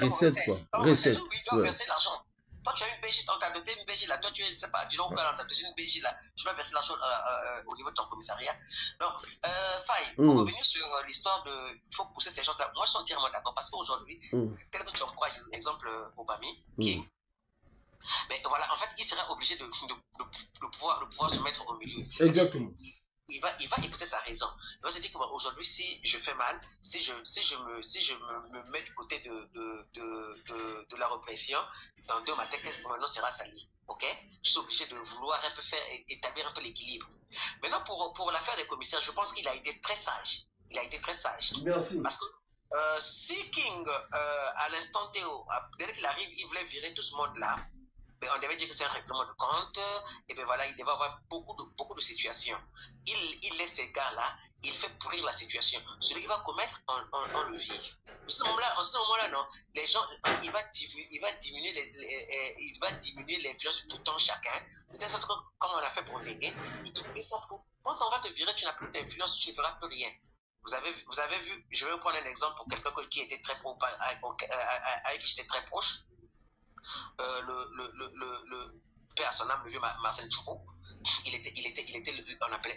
comme recette, recette. quoi. Comme recette, Recette. oui, il doit Ouais. verser l'argent. Toi, tu as une BJ, on t'a donné une BJ là. Toi, tu es, je sais pas, disons quoi, on t'a donné une BJ là. Tu dois verser l'argent au niveau de ton commissariat. Donc, Faye, pour revenir sur l'histoire de. Il faut pousser ces choses-là. Moi, je suis entièrement d'accord parce qu'aujourd'hui, tel que tu emploies, exemple, Obami, King. Mais voilà, en fait, il serait obligé de pouvoir se mettre au milieu. Exactement. Il va écouter sa raison. Il va se dire que aujourd'hui, si je fais mal, si je me mets du côté de la répression, dans 2 matins, qu'est-ce que maintenant sera sali? Ok? Je suis obligé de vouloir un peu établir un peu l'équilibre. Maintenant, pour l'affaire des commissaires, je pense qu'il a été très sage. Il a été très sage. Merci. Parce que si King, à l'instant Théo, dès qu'il arrive, il voulait virer tout ce monde-là, on devait dire que c'est un règlement de compte, et bien voilà, il devait avoir beaucoup de situations. Il laisse ces gars-là, il fait pourrir la situation. Celui qui va commettre, on le vire. En ce moment-là, non, les gens, il va diminuer l'influence de tout le temps chacun, de telle sorte que, comme on l'a fait pour Négué, quand on va te virer, tu n'as plus d'influence, tu ne feras plus rien. Vous avez vu, je vais vous prendre un exemple pour quelqu'un qui était très proche, avec qui j'étais très proche. Le père à son âme, le vieux Marcel Choukou, on appelait,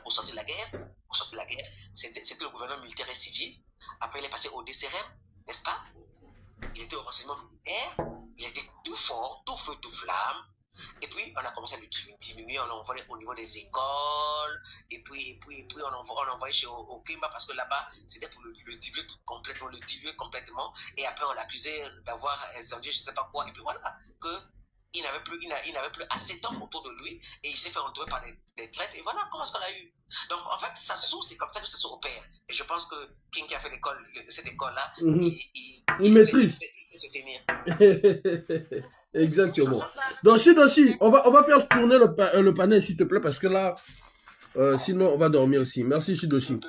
au sortir de la guerre, c'était le gouvernement militaire et civil. Après, il est passé au DCRM, n'est-ce pas? Il était au renseignement militaire, il était tout fort, tout feu, tout flamme. Et puis, on a commencé à le diminuer, on l'envoyait au niveau des écoles, et puis on envoyait chez Okimba parce que là-bas, c'était pour le diluer complètement, et après on l'accusait d'avoir incendié je ne sais pas quoi, et puis voilà, il n'avait plus assez d'hommes autour de lui, et il s'est fait entourer par des traites, et voilà comment est-ce qu'on a eu. Donc, en fait, c'est comme ça que ça s'opère. Et je pense que King qui a fait cette école-là, il maîtrise. Il sait se tenir. Exactement. Donc, Shidoshi, on va faire tourner le panel, s'il te plaît, parce que là, sinon, on va dormir ici. Merci, Shidoshi.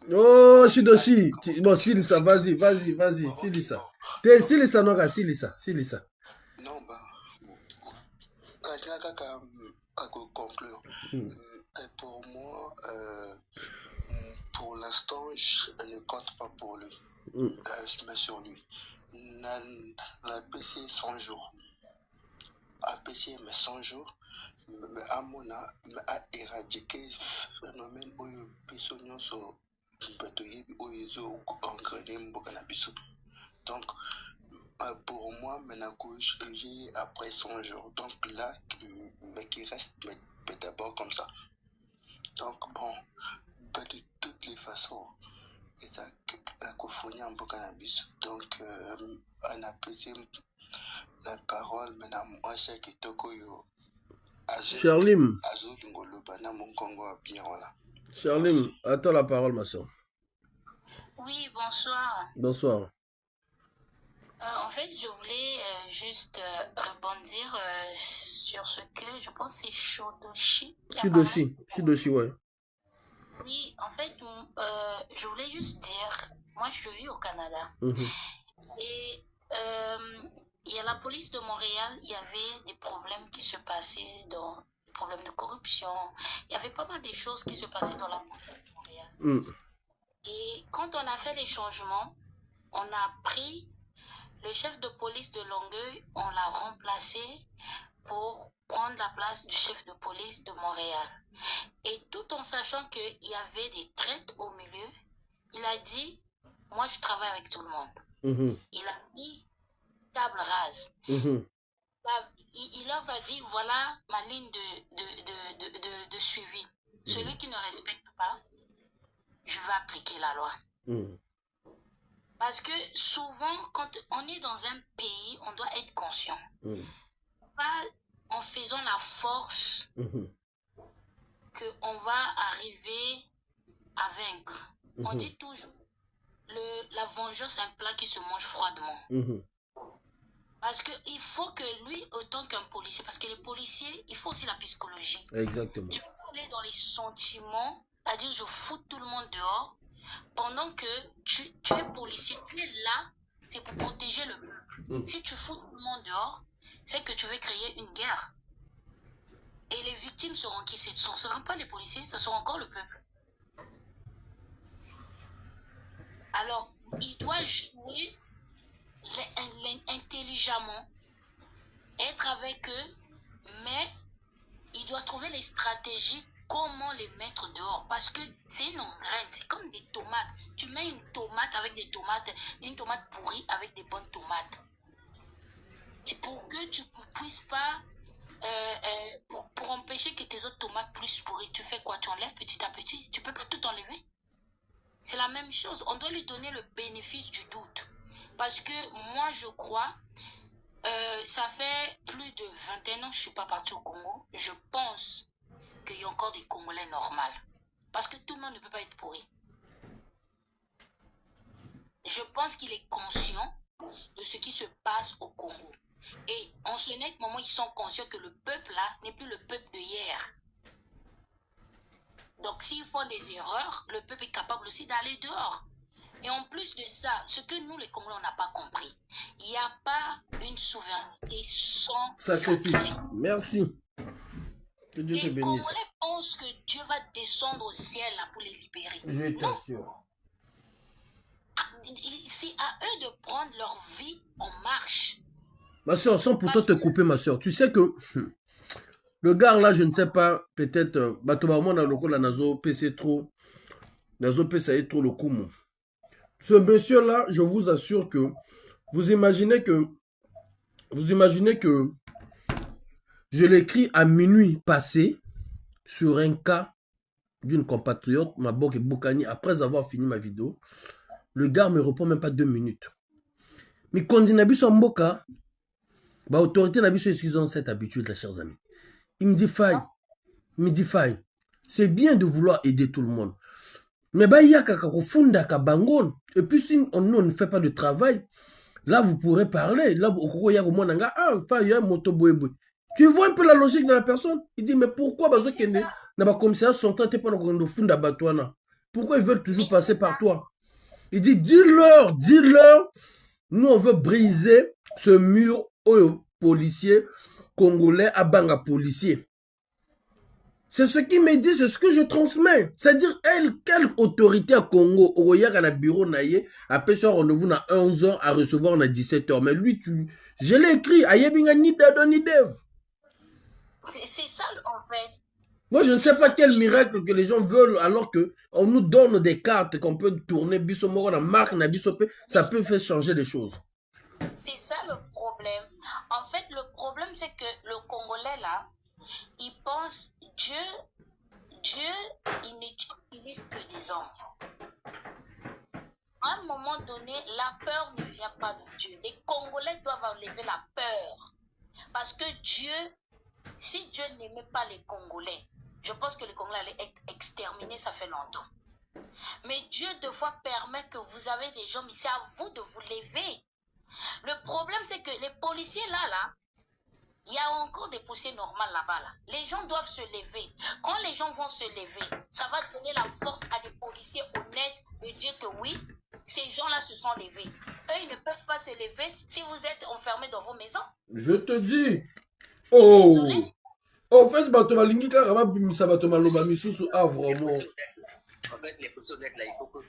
Oh, Shidoshi. Bon, Silisa, vas-y, Silisa. Silisa, Nora, Silisa. Non, bah, à conclure. Pour moi, pour l'instant, je ne compte pas pour lui. Je mets sur lui. La PC 100 jours. APC, mais 100 jours. Mais à mon a éradiqué le phénomène où les personnes sont engrenées. Donc, pour moi, j'ai après 100 jours. Donc là, mais qui reste mais d'abord comme ça. Donc bon, de toutes les façons, et ça a confondu un peu cannabis. Donc on a posé la parole, madame Ocha qui tokoyo. Charlim. Voilà. Charlim, à toi la parole, ma soeur. Oui, bonsoir. Bonsoir. En fait, je voulais juste rebondir sur ce que je pense c'est Shidoshi. Shidoshi, ouais. Oui, en fait, je voulais juste dire, moi je vis au Canada. Et il y a la police de Montréal, il y avait des problèmes qui se passaient dans des problèmes de corruption. Il y avait pas mal de choses qui se passaient dans la police de Montréal. Et quand on a fait les changements, on a pris le chef de police de Longueuil, on l'a remplacé pour prendre la place du chef de police de Montréal. Et tout en sachant qu'il y avait des traites au milieu, il a dit, moi je travaille avec tout le monde. Il a mis table rase. Il leur a dit, voilà ma ligne de suivi. Celui qui ne respecte pas, je vais appliquer la loi. Parce que souvent, quand on est dans un pays, on doit être conscient. Pas en faisant la force qu'on va arriver à vaincre. On dit toujours, la vengeance est un plat qui se mange froidement. Parce qu'il faut que lui, autant qu'un policier, parce que les policiers, il faut aussi la psychologie. Exactement. Tu peux aller dans les sentiments, c'est-à-dire je fous tout le monde dehors, pendant que tu es policier, tu es là, c'est pour protéger le peuple. Si tu fous tout le monde dehors, c'est que tu veux créer une guerre. Et les victimes seront qui? Ce ne seront pas les policiers, ce sera encore le peuple. Alors, il doit jouer intelligemment, être avec eux, mais il doit trouver les stratégies, comment les mettre dehors. Parce que c'est une graine, c'est comme des tomates. Tu mets une tomate avec des tomates, une tomate pourrie avec des bonnes tomates. C'est pour que tu ne puisses pas, pour empêcher que tes autres tomates plus pourries, tu fais quoi? Tu enlèves petit à petit. Tu ne peux pas tout enlever. C'est la même chose. On doit lui donner le bénéfice du doute. Parce que moi, je crois, ça fait plus de 21 ans que je ne suis pas partie au Congo. Je pense qu'il y a encore des Congolais normaux. Parce que tout le monde ne peut pas être pourri. Je pense qu'il est conscient de ce qui se passe au Congo. Et en ce net moment, ils sont conscients que le peuple là n'est plus le peuple de hier. Donc s'ils font des erreurs, le peuple est capable aussi d'aller dehors. Et en plus de ça, ce que nous les Congolais on n'a pas compris, il n'y a pas une souveraineté sans sacrifice. Merci. Que Dieu te bénisse. Les Congolais pensent que Dieu va descendre au ciel là, pour les libérer. Je t'assure. C'est à eux de prendre leur vie en marche. Ma soeur, sans pourtant te couper, ma soeur, tu sais que le gars là, je ne sais pas, peut-être, moi, dans le coup, la nazo, PC trop, nazo, PC trop le coup. Ce monsieur là, je vous assure que, vous imaginez que, je l'écris à minuit passé sur un cas d'une compatriote, Maboke Boukani, après avoir fini ma vidéo. Le gars me répond même pas 2 minutes. Mais quand il n'a son mboka, bah, autorité n'a ils ont cette habitude, là, chers amis. Il me dit faille. C'est bien de vouloir aider tout le monde. Mais bah, il y a funda kabangon. Et puis, si on ne fait pas de travail, là, vous pourrez parler. Là, il y a un moto boy. Tu vois un peu la logique de la personne? Il dit, mais pourquoi, bah, pourquoi ils veulent toujours passer par toi? Il dit, dis-leur, nous on veut briser ce mur aux policiers congolais à banga policier. C'est ce qu'il me dit, c'est ce que je transmets. C'est-à-dire, quelle autorité à Congo, au bureau naïe, a fait son rendez-vous à 11h, à recevoir à 17h. Mais lui, je l'ai écrit, c'est ça en fait. Moi, je ne sais pas quel miracle que les gens veulent alors qu'on nous donne des cartes qu'on peut tourner, ça peut faire changer les choses. C'est ça le problème. En fait, le problème, c'est que le Congolais, là, il pense Dieu, il n'utilise que des hommes. À un moment donné, la peur ne vient pas de Dieu. Les Congolais doivent enlever la peur. Parce que Dieu, si Dieu n'aimait pas les Congolais, je pense que les Congolais allaient être exterminés, ça fait longtemps. Mais Dieu, de fois, permet que vous avez des gens, mais c'est à vous de vous lever. Le problème, c'est que les policiers, là, il y a encore des policiers normaux là-bas, là. Les gens doivent se lever. Quand les gens vont se lever, ça va donner la force à des policiers honnêtes de dire que oui, ces gens-là se sont levés. Eux, ils ne peuvent pas se lever si vous êtes enfermés dans vos maisons. Je te dis. Oh! Désolé. En fait, en fait, les policiers honnêtes là, il faut que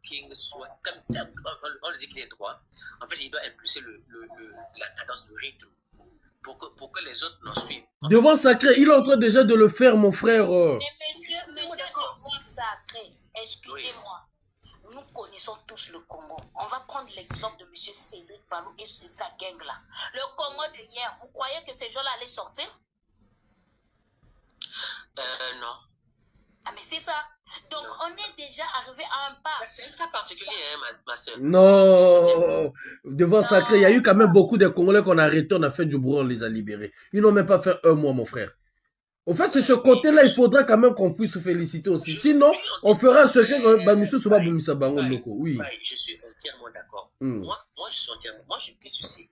King soit comme on le dit qu'il est droit. En fait, il doit impulser la cadence, le rythme pour que les autres n'en suivent. Devant Sacré, il est en train déjà de le faire, mon frère. Mais monsieur Devant Sacré, excusez-moi. Nous connaissons tous le Congo. On va prendre l'exemple de M. Cédric Palou et sa gang-là. Le Congo de hier, vous croyez que ces gens-là allaient sortir? Non. Ah, mais c'est ça. Donc, non. On est déjà arrivé à un pas. C'est un cas particulier, hein, ma soeur. Non. Devant Sacré, il y a eu quand même beaucoup de Congolais qu'on a arrêtés, on a fait du bruit, on les a libérés. Ils n'ont même pas fait un mois, mon frère. Au fait, c'est ce côté-là, il faudra quand même qu'on puisse se féliciter aussi. Sinon, on fera ce que... Oui. Je suis entièrement d'accord. Moi, je suis entièrement... Moi, je dis ceci.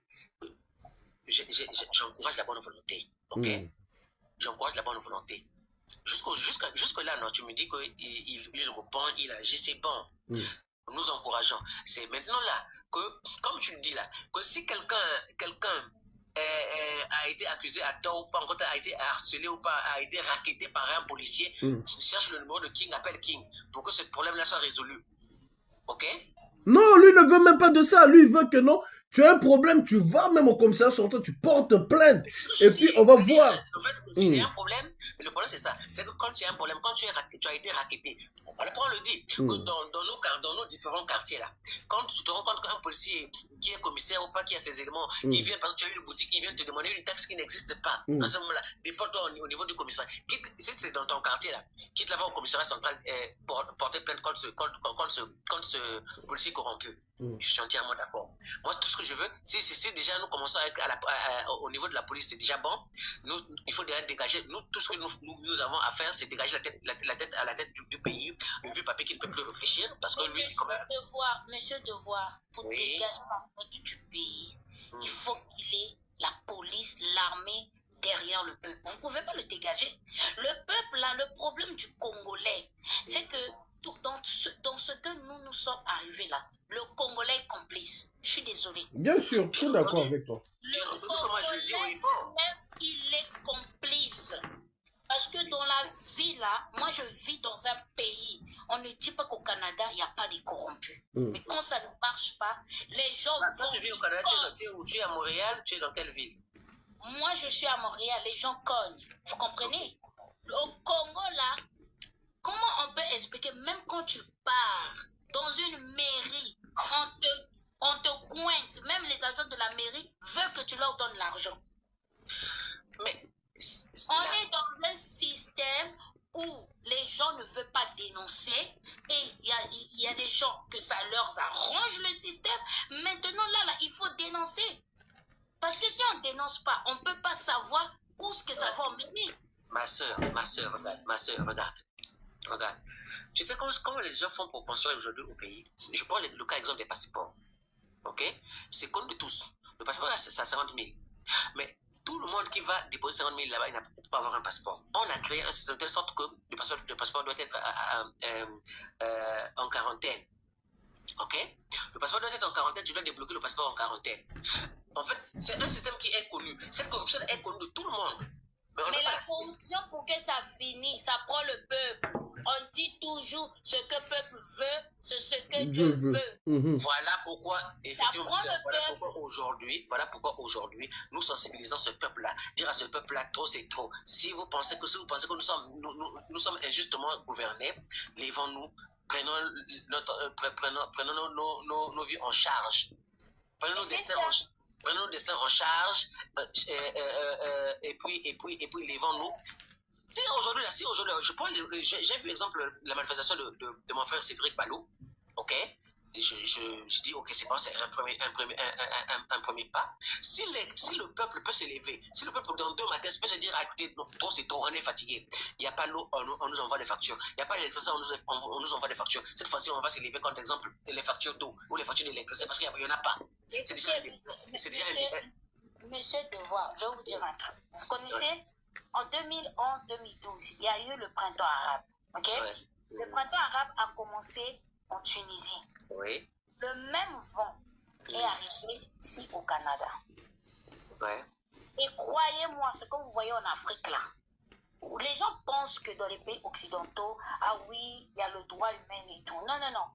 J'encourage la bonne volonté. OK? J'encourage la bonne volonté. Jusque-là, non, tu me dis qu'il répond, il agit, c'est bon. Nous encourageons. C'est maintenant là que, comme tu le dis là, que si quelqu'un a été accusé à tort ou pas, encore a été harcelé ou pas, a été racketté par un policier, cherche le numéro de King, appelle King, pour que ce problème-là soit résolu. OK? Non, lui ne veut même pas de ça. Lui, il veut que non. Tu as un problème, tu vas même au commissariat sortant, tu portes plainte. Et puis, on va voir. En fait, il y a un problème, mais le problème, c'est ça. C'est que quand il y a un problème, quand tu as été racketté, on le dit, que dans nos différents quartiers, là, quand tu te rends compte qu'un policier qui est commissaire ou pas, qui a ses éléments, qui vient, par exemple, tu as une boutique, qui vient te demander une taxe qui n'existe pas, à ce moment-là, déporte-toi au niveau du commissariat. Si c'est dans ton quartier, là, quitte là-bas au commissariat central, porter plainte contre ce policier corrompu. Je suis entièrement d'accord. Moi, tout ce que je veux, c'est déjà nous commençons au niveau de la police, c'est déjà bon. Il faut déjà dégager. Tout ce que nous avons à faire, c'est dégager à la tête du pays, le vieux papier qui ne peut plus réfléchir, parce que lui, c'est quand même. Monsieur Devoir, pour dégager la tête du pays, il faut qu'il ait la police, l'armée derrière le peuple. Vous ne pouvez pas le dégager. Le peuple, là, le problème du Congolais, c'est que dans ce que nous sommes arrivés là, le Congolais est complice. Je suis désolée. Bien sûr, je suis d'accord avec toi. Le Congolais, il est complice. Parce que dans la vie là, moi je vis dans un pays, on ne dit pas qu'au Canada, il n'y a pas de corrompus. Mais quand ça ne marche pas, les gens vont... Tu vis au Canada, tu es à Montréal, tu es dans quelle ville? Moi je suis à Montréal, les gens cognent. Vous comprenez? Au Congo là, comment on peut expliquer, même quand tu pars dans une mairie, on te coince, même les agents de la mairie veulent que tu leur donnes l'argent. Mais on est dans un système où les gens ne veulent pas dénoncer et il y a des gens que ça leur arrange le système. Maintenant là, il faut dénoncer. Parce que si on ne dénonce pas, on ne peut pas savoir où ce que ça va emmener. Ma soeur, regarde. Tu sais comment les gens font pour construire aujourd'hui au pays? Je prends le cas exemple des passeports. Ok? C'est connu de tous. Le passeport, c'est à 50 000. Mais tout le monde qui va déposer 50 000 là-bas, il n'a pas avoir un passeport. On a créé un système de telle sorte que le passeport doit être en quarantaine. Ok? Le passeport doit être en quarantaine, tu dois débloquer le passeport en quarantaine. En fait, c'est un système qui est connu. Cette corruption est connue de tout le monde. Mais la corruption, pour que ça finisse, ça prend le peuple. On dit toujours ce que le peuple veut, c'est ce que Dieu veut. Voilà pourquoi, effectivement, voilà pourquoi aujourd'hui, nous sensibilisons ce peuple-là. Dire à ce peuple-là, trop c'est trop. Si vous pensez que nous sommes injustement gouvernés, levons-nous, prenons nos vies en charge. Prenons nos destins en charge, et puis levons-nous. Si aujourd'hui, j'ai vu l'exemple de la manifestation de mon frère Cédric Balou, ok? Je dis, ok, c'est bon, c'est un premier pas. Si le peuple peut se lever, si le peuple dans 2 matins peut se dire, ah, écoutez, trop c'est trop, on est fatigué, il n'y a pas l'eau, on nous envoie des factures, il n'y a pas l'électricité, on nous envoie des factures. Cette fois-ci, on va se lever contre exemple les factures d'eau ou les factures d'électricité parce qu'il n'y en a pas. C'est déjà Monsieur Devoir, je vais vous dire un truc. Vous connaissez, en 2011-2012, il y a eu le printemps arabe. Ok? Ouais. Le printemps arabe a commencé en Tunisie. Oui. Le même vent est arrivé ici au Canada. Ouais. Et croyez-moi, ce que vous voyez en Afrique là, où les gens pensent que dans les pays occidentaux, ah oui, il y a le droit humain et tout. Non, non, non.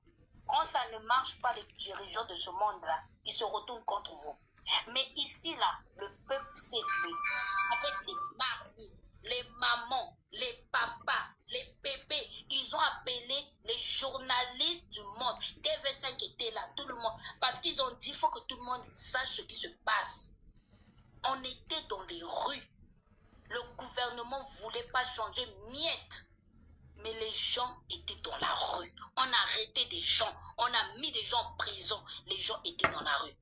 Quand ça ne marche pas, les dirigeants de ce monde-là, ils se retournent contre vous. Mais ici, là, le peuple s'est levé avec les maris, les mamans, les papas, les pépés. Ils ont appelé les journalistes du monde. TV5 était là, tout le monde. Parce qu'ils ont dit, il faut que tout le monde sache ce qui se passe. On était dans les rues. Le gouvernement ne voulait pas changer miette. Mais les gens étaient dans la rue. On a arrêté des gens. On a mis des gens en prison. Les gens étaient dans la rue.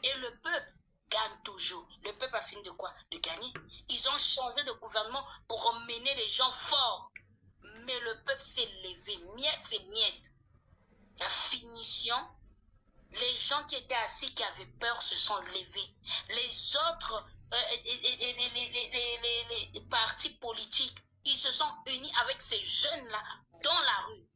Et le peuple gagne toujours. Le peuple a fini de quoi? De gagner. Ils ont changé de gouvernement pour emmener les gens forts. Mais le peuple s'est levé. Miette, c'est miette. La finition, les gens qui étaient assis, qui avaient peur, se sont levés. Les autres, les partis politiques, ils se sont unis avec ces jeunes-là dans la rue.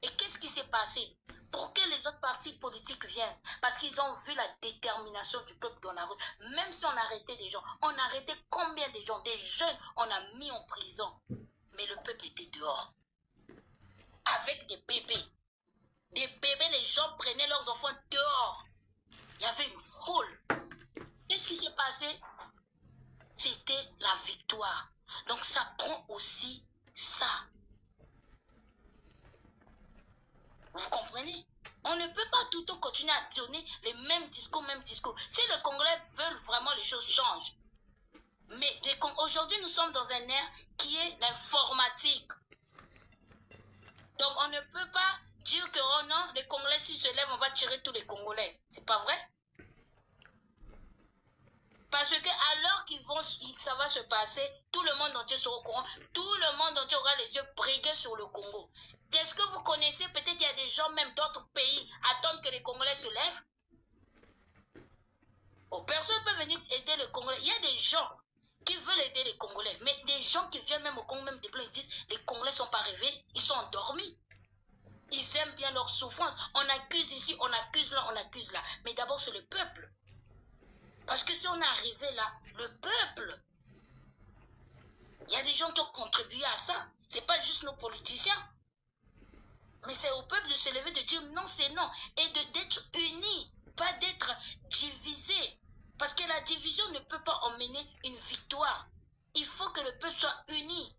Et qu'est-ce qui s'est passé? Pour que les autres partis politiques viennent, parce qu'ils ont vu la détermination du peuple dans la rue. Même si on arrêtait des gens, on arrêtait combien de gens? Des jeunes, on a mis en prison. Mais le peuple était dehors. Avec des bébés. Des bébés, les gens prenaient leurs enfants dehors. Il y avait une foule. Qu'est-ce qui s'est passé? C'était la victoire. Donc ça prend aussi ça. Vous comprenez? On ne peut pas tout le temps continuer à donner les mêmes discours, Si les Congolais veulent vraiment les choses changent. Mais aujourd'hui, nous sommes dans un ère qui est l'informatique. Donc on ne peut pas dire que oh non, les Congolais s'ils se lèvent, on va tirer tous les Congolais. C'est pas vrai? Parce que alors ça va se passer, tout le monde entier sera au courant, tout le monde entier aura les yeux brigués sur le Congo. Est-ce que vous connaissez, peut-être il y a des gens même d'autres pays attendent que les Congolais se lèvent? Oh, personne ne peut venir aider les Congolais. Il y a des gens qui veulent aider les Congolais, mais des gens qui viennent même au Congo, même des blancs, ils disent les Congolais ne sont pas réveillés, ils sont endormis. Ils aiment bien leur souffrance. On accuse ici, on accuse là, on accuse là. Mais d'abord, c'est le peuple. Parce que si on est arrivé là, le peuple, il y a des gens qui ont contribué à ça. Ce n'est pas juste nos politiciens. Mais c'est au peuple de se lever, de dire non, c'est non. Et d'être unis, pas d'être divisés. Parce que la division ne peut pas emmener une victoire. Il faut que le peuple soit uni.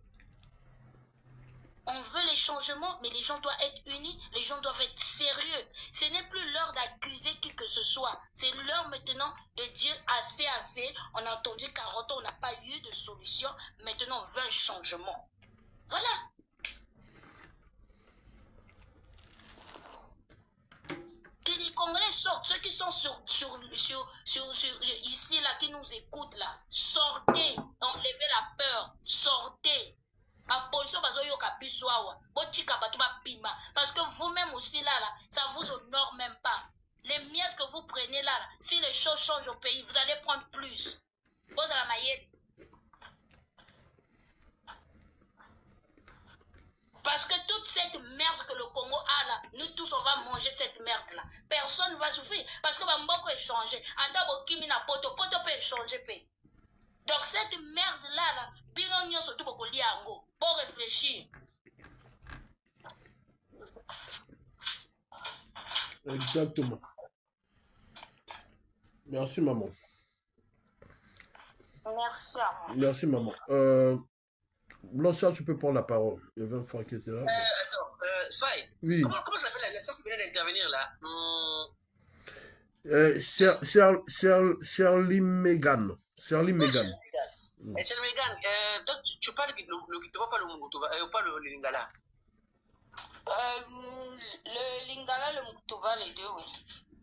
On veut les changements, mais les gens doivent être unis, les gens doivent être sérieux. Ce n'est plus l'heure d'accuser qui que ce soit. C'est l'heure maintenant de dire assez, assez. On a entendu 40 ans, on n'a pas eu de solution. Maintenant, on veut un changement. Voilà. Que les Congolais sortent, ceux qui sont ici, là, qui nous écoutent, là, sortez, enlevez la peur, sortez. Parce que vous-même aussi là, ça vous honore même pas. Les miettes que vous prenez là, si les choses changent au pays, vous allez prendre plus. Vous à la maillette. Parce que toute cette merde que le Congo a là, nous tous on va manger cette merde là. Personne ne va souffrir. Parce que Bamboko est changé. Andabo Kimina Poto peut échanger. Donc cette merde là, Binonio surtout pour Liango. Pour réfléchir. Exactement. Merci maman. Merci à moi. Merci maman. Blanchard, tu peux prendre la parole. Il y avait un frère qui était là. Attends, Faye. Oui. Comment s'appelle la sœur qui vient d'intervenir là? Shirley Megan. Shirley Megan. Shirley Megan, donc tu parles le Kitova, pas le Mukutuba, pas le Lingala. Le Lingala, le Mukutuba, les deux, oui.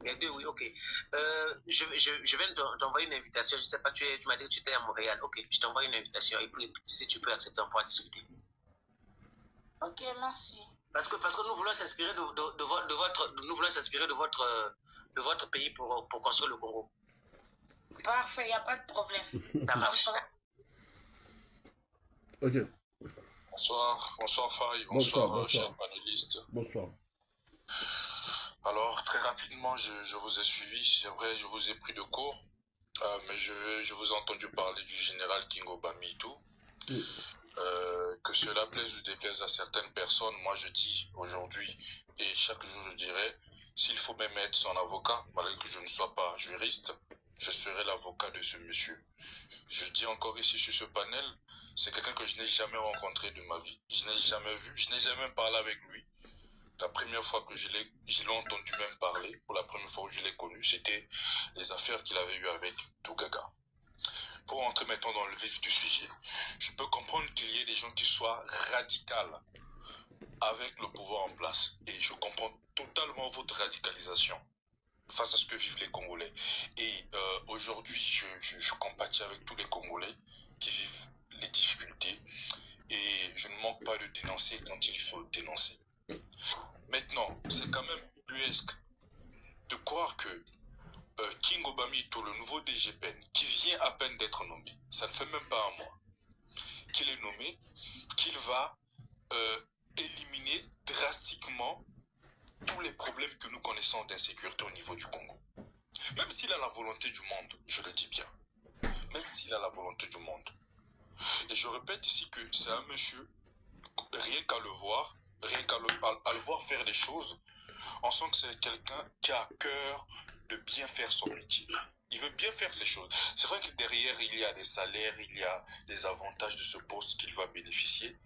Les deux, oui, ok. Je viens t'envoyer une invitation. Je ne sais pas, tu m'as dit que tu étais à Montréal. Ok, je t'envoie une invitation et puis si tu peux accepter, on pourra discuter. Ok, merci. Parce que nous voulons s'inspirer de votre pays pour construire le Congo. Parfait, il n'y a pas de problème. Ça marche. Ok. Bonsoir Faye, bonsoir chers panélistes. Bonsoir. Alors, très rapidement, je vous ai suivi, c'est vrai, je vous ai pris de court, mais je vous ai entendu parler du général Kingo Bamitou. Oui. Que cela plaise ou déplaise à certaines personnes, moi je dis aujourd'hui, et chaque jour je dirais, s'il faut même être son avocat, malgré que je ne sois pas juriste, je serai l'avocat de ce monsieur. Je dis encore ici sur ce panel, c'est quelqu'un que je n'ai jamais rencontré de ma vie, je n'ai jamais vu, je n'ai jamais parlé avec lui. La première fois que je l'ai entendu même parler, pour la première fois que je l'ai connu, c'était les affaires qu'il avait eues avec Tougaga. Pour entrer maintenant dans le vif du sujet, je peux comprendre qu'il y ait des gens qui soient radicaux avec le pouvoir en place. Et je comprends totalement votre radicalisation face à ce que vivent les Congolais. Et aujourd'hui, je compatis avec tous les Congolais qui vivent les difficultés. Et je ne manque pas de dénoncer quand il faut dénoncer. Maintenant, c'est quand même ubuesque de croire que Kingo Bamitou, le nouveau DGPN, qui vient à peine d'être nommé, ça ne fait même pas un mois qu'il est nommé, qu'il va éliminer drastiquement tous les problèmes que nous connaissons d'insécurité au niveau du Congo. Même s'il a la volonté du monde, je le dis bien, même s'il a la volonté du monde. Et je répète ici que c'est un monsieur, rien qu'à le voir, rien qu'à le voir faire des choses, on sent que c'est quelqu'un qui a à cœur de bien faire son métier. Il veut bien faire ses choses. C'est vrai que derrière, il y a des salaires, il y a des avantages de ce poste qu'il va bénéficier.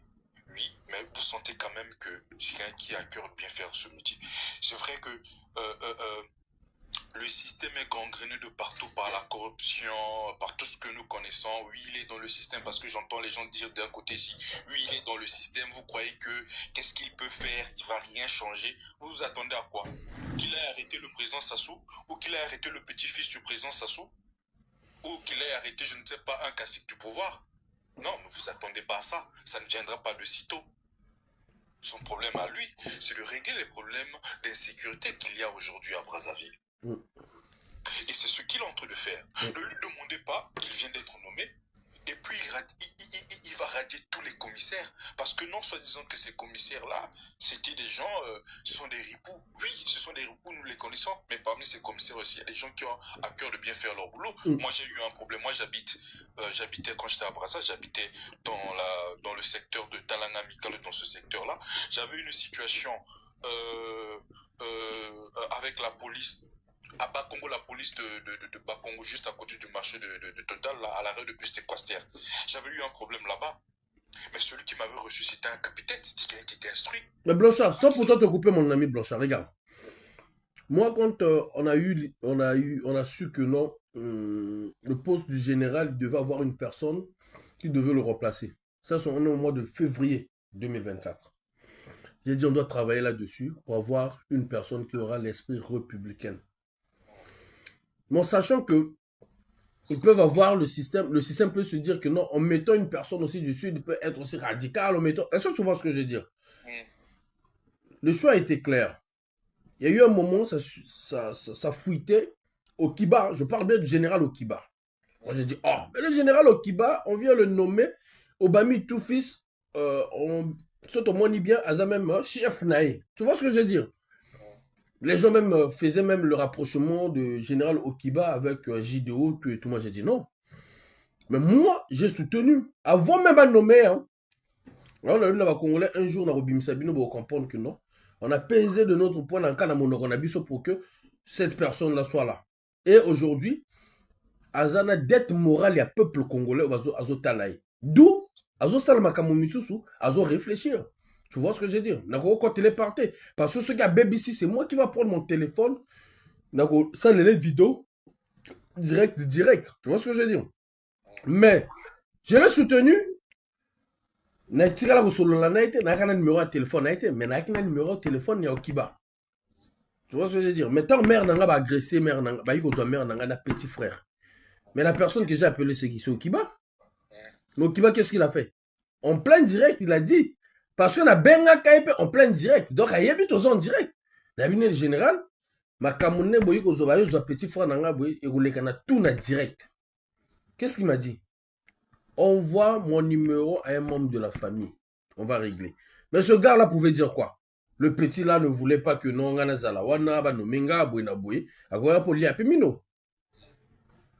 Oui, mais vous sentez quand même que c'est quelqu'un qui a à cœur de bien faire ce métier. C'est vrai que le système est gangréné de partout par la corruption, par tout ce que nous connaissons. Oui, il est dans le système parce que j'entends les gens dire d'un côté ici, oui, il est dans le système. Vous croyez que qu'est-ce qu'il peut faire? Il va rien changer. Vous vous attendez à quoi? Qu'il ait arrêté le président Sassou ou qu'il ait arrêté le petit-fils du président Sassou ou qu'il ait arrêté, je ne sais pas, un cacique du pouvoir? Non, ne vous attendez pas à ça. Ça ne viendra pas de sitôt. Son problème à lui, c'est de régler les problèmes d'insécurité qu'il y a aujourd'hui à Brazzaville. Et c'est ce qu'il est en train de faire. Ne lui demandez pas qu'il vient d'être nommé. Et puis il va radier tous les commissaires. Parce que non, soi-disant que ces commissaires-là, c'était des gens, ce sont des ripoux. Oui, ce sont des ripoux, nous les connaissons. Mais parmi ces commissaires aussi, il y a des gens qui ont à cœur de bien faire leur boulot. Moi, j'ai eu un problème. Moi, j'habitais, quand j'étais à Brazzaville, j'habitais dans le secteur de Talanga Mikalo, dans ce secteur-là. J'avais une situation avec la police. À Bakongo, la police de Bakongo, juste à côté du marché de Total, là, à l'arrêt de piste équastrière. J'avais eu un problème là-bas. Mais celui qui m'avait reçu, c'était un capitaine, c'était quelqu'un qui était instruit. Mais Blanchard, sans pourtant te couper, mon ami Blanchard, regarde. Moi, quand on a su que non, le poste du général devait avoir une personne qui devait le remplacer. Ça, on est au mois de février 2024. J'ai dit, on doit travailler là-dessus pour avoir une personne qui aura l'esprit républicain. Mais en sachant que ils peuvent avoir le système peut se dire que non, en mettant une personne aussi du Sud, il peut être aussi radical. Est-ce que tu vois ce que je veux dire? Le choix a été clair. Il y a eu un moment, ça fuitait au Kiba. Je parle bien du général Okiba. Moi, j'ai dit, oh, mais le général Okiba, on vient le nommer Obami Toufis, on saute au moins ni bien, à même chef Naï. Tu vois ce que je veux dire? Les gens même faisaient même le rapprochement de général Okiba avec JDO, tout et tout. Moi, j'ai dit non. Mais moi, j'ai soutenu. Avant même à nommer, hein. Alors, on a eu dans Congolais un jour, on a Robim Sabino pour comprendre que non. On a pesé de notre point dans le cas de mon pour que cette personne-là soit là. Et aujourd'hui, Azana dette morale, il y a peuple congolais, Azo Talaï. D'où, Azo Salamakamu Misusu, Azo réfléchir. Tu vois ce que je veux dire? Quand il est parti. Parce que ce gars BBC, c'est moi qui va prendre mon téléphone. Ça, les vidéos. Direct. Tu vois ce que je veux dire? Mais, je l'ai soutenu. Na tiré la solo la naïté, n'a qu'un numéro de téléphone naïté, mais n'a qu'un numéro de téléphone, il y a Okiba. Tu vois ce que je veux dire? Mais tant mère n'a pas agressé, mère n'a pas mère n'a pas petit frère. Mais la personne que j'ai appelée, c'est qui? C'est Okiba. Mais Okiba, qu'est-ce qu'il a fait? En plein direct, il a dit. Parce qu'on a benga kaipe en plein direct. Donc, il y a tous en direct. Le général, ma kamoune boyi ko zobayo zo petit frère nanga boyi et roulé kana tout na direct. Qu'est-ce qu'il m'a dit? Envoie mon numéro à un membre de la famille. On va régler. Mais ce gars-là pouvait dire quoi? Le petit là ne voulait pas que non ngana zala wana ba no menga boyi na boyi. Agoya pour lui apimino.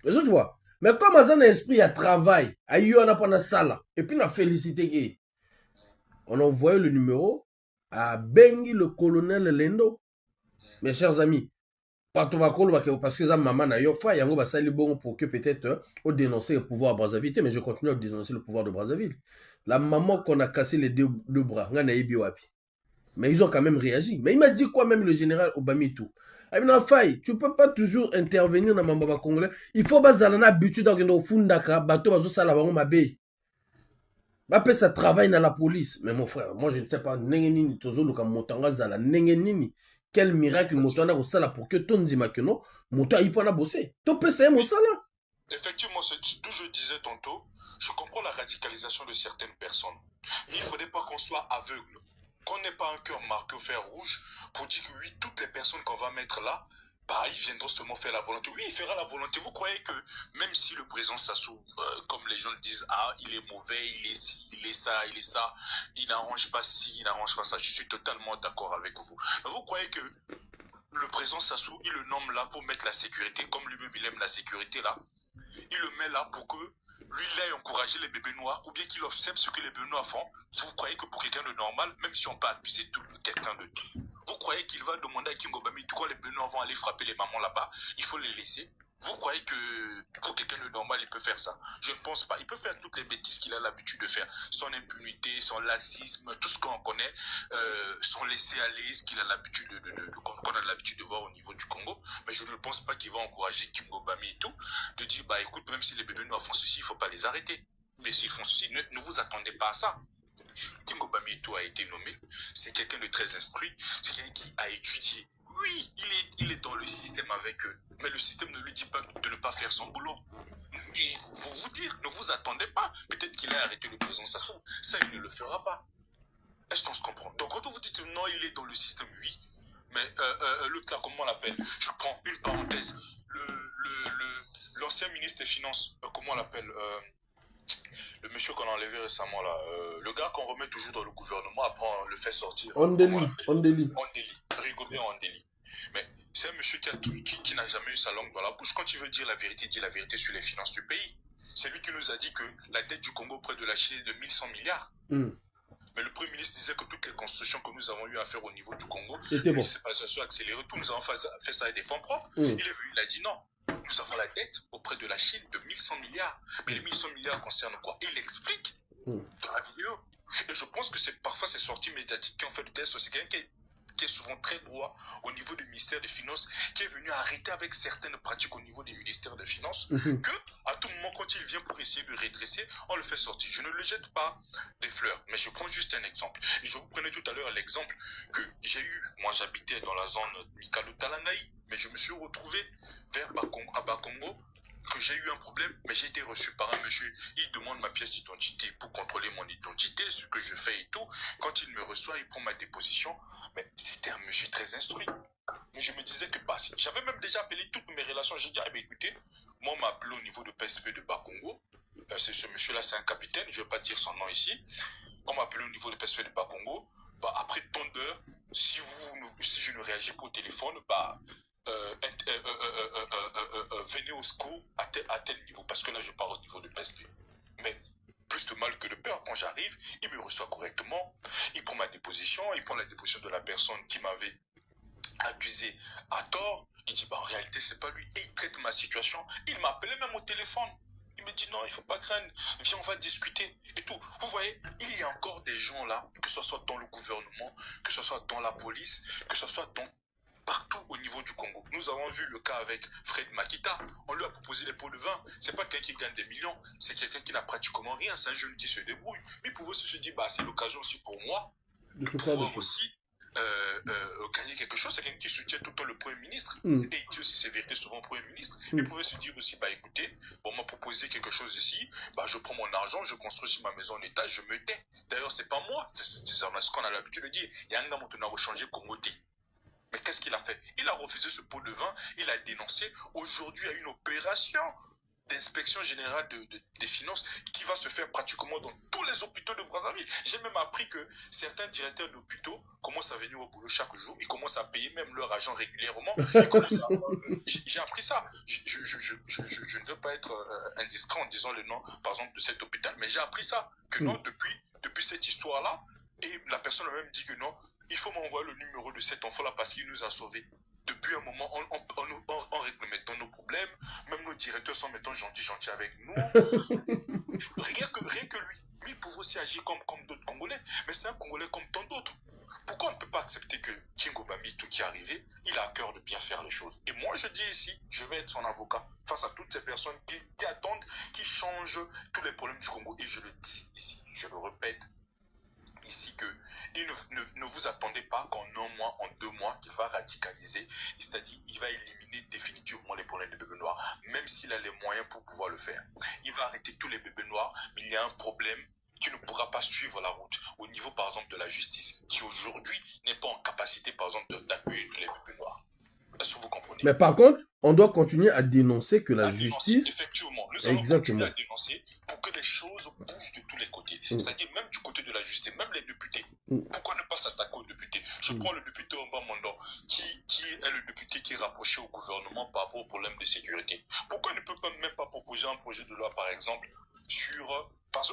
Les autres vois. Mais comme un esprit à travail, à y en a pas na sala et puis on a félicité qui. On a envoyé le numéro à Bengi, le colonel Lendo. Mes chers amis, parce que ça maman n'a pas fait, il y a bon pour que peut-être on dénoncer le pouvoir de Brazzaville, mais je continue à dénoncer le pouvoir de Brazzaville. La maman qu'on a cassé les deux bras, mais ils ont quand même réagi. Mais il m'a dit quoi même le général Obamitou? Tu ne peux pas toujours intervenir dans le Mamba Congolais. Il faut que tu aies l'habitude de faire bateau, ça travaille dans la police. Mais mon frère, moi je ne sais pas. Quel miracle Motana au sala pour que ton dima que non, Mota y pas bosser. Tu peux essayer mon sala. Effectivement, c'est tout je disais tantôt. Je comprends la radicalisation de certaines personnes. Mais il ne faudrait pas qu'on soit aveugle. Qu'on n'ait pas un cœur marqué au fer rouge pour dire que oui, toutes les personnes qu'on va mettre là, bah, ils viendront seulement faire la volonté. Oui, il fera la volonté. Vous croyez que même si le président Sassou, comme les gens le disent, ah, il est mauvais, il est ci, il est ça, il n'arrange pas ci, il n'arrange pas ça. Je suis totalement d'accord avec vous. Mais vous croyez que le président Sassou, il le nomme là pour mettre la sécurité, comme lui-même il aime la sécurité là, il le met là pour que lui, il aille encourager les bébés noirs, ou bien qu'il observe ce que les bébés noirs font. Vous croyez que pour quelqu'un de normal, même si on peut accuser quelqu'un de tout, Vous croyez qu'il va demander à Kingo Bami, quand les Benoît vont aller frapper les mamans là-bas, il faut les laisser? Vous croyez que pour quelqu'un de normal, il peut faire ça? Je ne pense pas. Il peut faire toutes les bêtises qu'il a l'habitude de faire. Son impunité, son laxisme, tout ce qu'on connaît, son laisser-aller, ce qu'il a l'habitude qu'on a l'habitude de voir au niveau du Congo. Mais je ne pense pas qu'il va encourager Kingo Bami et tout, de dire, bah écoute, même si les Benoît font ceci, il ne faut pas les arrêter. Mais s'ils font ceci, ne vous attendez pas à ça. Kingo Bami et tout a été nommé. C'est quelqu'un de très instruit. C'est quelqu'un qui a étudié. Oui, il est dans le système avec eux, mais le système ne lui dit pas de ne pas faire son boulot. Et pour vous dire, ne vous attendez pas. Peut-être qu'il a arrêté le président Sassou. Ça, il ne le fera pas. Est-ce qu'on se comprend? Donc quand vous dites non, il est dans le système, oui. Mais l'autre là, comment on l'appelle? Je prends une parenthèse. L'ancien ministre des Finances, comment on l'appelle? Le monsieur qu'on a enlevé récemment là, le gars qu'on remet toujours dans le gouvernement, après on le fait sortir. Ondeli. Rigobert Ondeli. Mais c'est un monsieur qui n'a jamais eu sa langue dans la bouche. Quand il veut dire la vérité, il dit la vérité sur les finances du pays. C'est lui qui nous a dit que la dette du Congo auprès de la Chine est de 1100 milliards. Mais le Premier ministre disait que toutes les constructions que nous avons eu à faire au niveau du Congo, bon. c'est pas ça accéléré, tout nous avons fait ça avec des fonds propres. Il est venu, il a dit non. Nous avons la dette auprès de la Chine de 1100 milliards. Mais les 1100 milliards concernent quoi? Il explique dans la vidéo. Et je pense que parfois ces sorties médiatiques qui ont fait de telles choses, c'est quelqu'un qui est souvent très droit au niveau du ministère des Finances, qui est venu arrêter avec certaines pratiques au niveau des ministères des Finances, que à tout moment, quand il vient pour essayer de redresser, on le fait sortir. Je ne le jette pas des fleurs, mais je prends juste un exemple. Et je vous prenais tout à l'heure l'exemple que j'ai eu. Moi, j'habitais dans la zone Mikalo Talangaï, mais je me suis retrouvé à Bakongo, que j'ai eu un problème, mais j'ai été reçu par un monsieur. Il demande ma pièce d'identité pour contrôler mon identité, ce que je fais et tout. Quand il me reçoit, il prend ma déposition. Mais c'était un monsieur très instruit. Mais je me disais que j'avais même déjà appelé toutes mes relations. J'ai dit, ah, écoutez, moi, on m'a appelé au niveau de PSP de Bakongo. Ce monsieur-là, c'est un capitaine. Je ne vais pas dire son nom ici. On m'a appelé au niveau de PSP de Bakongo. Après tant d'heures, si je ne réagis pas au téléphone, venez au secours à tel niveau, parce que là je parle au niveau de PSP. Mais plus de mal que de peur, quand j'arrive, il me reçoit correctement, il prend ma déposition, il prend la déposition de la personne qui m'avait accusé à tort, il dit en réalité c'est pas lui, et il traite ma situation. Il m'a appelé même au téléphone, il me dit non, il faut pas craindre, viens, on va discuter et tout. Vous voyez, il y a encore des gens là, que ce soit dans le gouvernement, que ce soit dans la police, que ce soit partout au niveau du Congo. Nous avons vu le cas avec Fred Makita. On lui a proposé les pots de vin. C'est pas quelqu'un qui gagne des millions. C'est quelqu'un qui n'a pratiquement rien. C'est un jeune qui se débrouille. Mais il pouvait se dire, c'est l'occasion aussi pour moi de pouvoir aussi gagner quelque chose. C'est quelqu'un qui soutient tout le temps le Premier ministre. Et il dit aussi ses vérités souvent au Premier ministre. Il pouvait se dire aussi, écoutez, on m'a proposé quelque chose ici. Je prends mon argent, je construis sur ma maison en état, je me tais. D'ailleurs, c'est pas moi. C'est ce qu'on a l'habitude de dire. Il y a un gars qui a changé Congo. Mais qu'est-ce qu'il a fait? Il a refusé ce pot de vin, il a dénoncé. Aujourd'hui, il y a une opération d'inspection générale des finances qui va se faire pratiquement dans tous les hôpitaux de Brazzaville. J'ai même appris que certains directeurs d'hôpitaux commencent à venir au boulot chaque jour, ils commencent à payer même leur agent régulièrement. J'ai appris ça. Je ne veux pas être indiscret en disant le nom, par exemple, de cet hôpital, mais j'ai appris ça. Que non, depuis cette histoire-là, et la personne a même dit que non, il faut m'envoyer le numéro de cet enfant-là parce qu'il nous a sauvés. Depuis un moment, en réglementant nos problèmes, même nos directeurs sont maintenant gentils avec nous. rien que lui. Mais il pouvait aussi agir comme d'autres Congolais. Mais c'est un Congolais comme tant d'autres. Pourquoi on ne peut pas accepter que Kingo Bami, tout qui est arrivé, il a à cœur de bien faire les choses? Et moi, je dis ici, je vais être son avocat face à toutes ces personnes qui attendent, qui changent tous les problèmes du Congo. Et je le dis ici, je le répète, ici que ne vous attendez pas qu'en un mois, en 2 mois, qu'il va radicaliser, c'est-à-dire il va éliminer définitivement les problèmes des bébés noirs, même s'il a les moyens pour pouvoir le faire. Il va arrêter tous les bébés noirs, mais il y a un problème qui ne pourra pas suivre la route au niveau, par exemple, de la justice, qui aujourd'hui n'est pas en capacité, par exemple, d'accueillir tous les bébés noirs. Est-ce que vous comprenez? Mais par contre, on doit continuer à dénoncer que la justice... Effectivement, nous allons continuer à dénoncer pour que les choses bougent de tous les côtés. C'est-à-dire même du côté de la justice, même les députés. Pourquoi ne pas s'attaquer aux députés? Je prends le député Omba Mondo, qui est le député qui est rapproché au gouvernement par rapport aux problèmes de sécurité. Pourquoi il ne peut même pas proposer un projet de loi, par exemple, sur...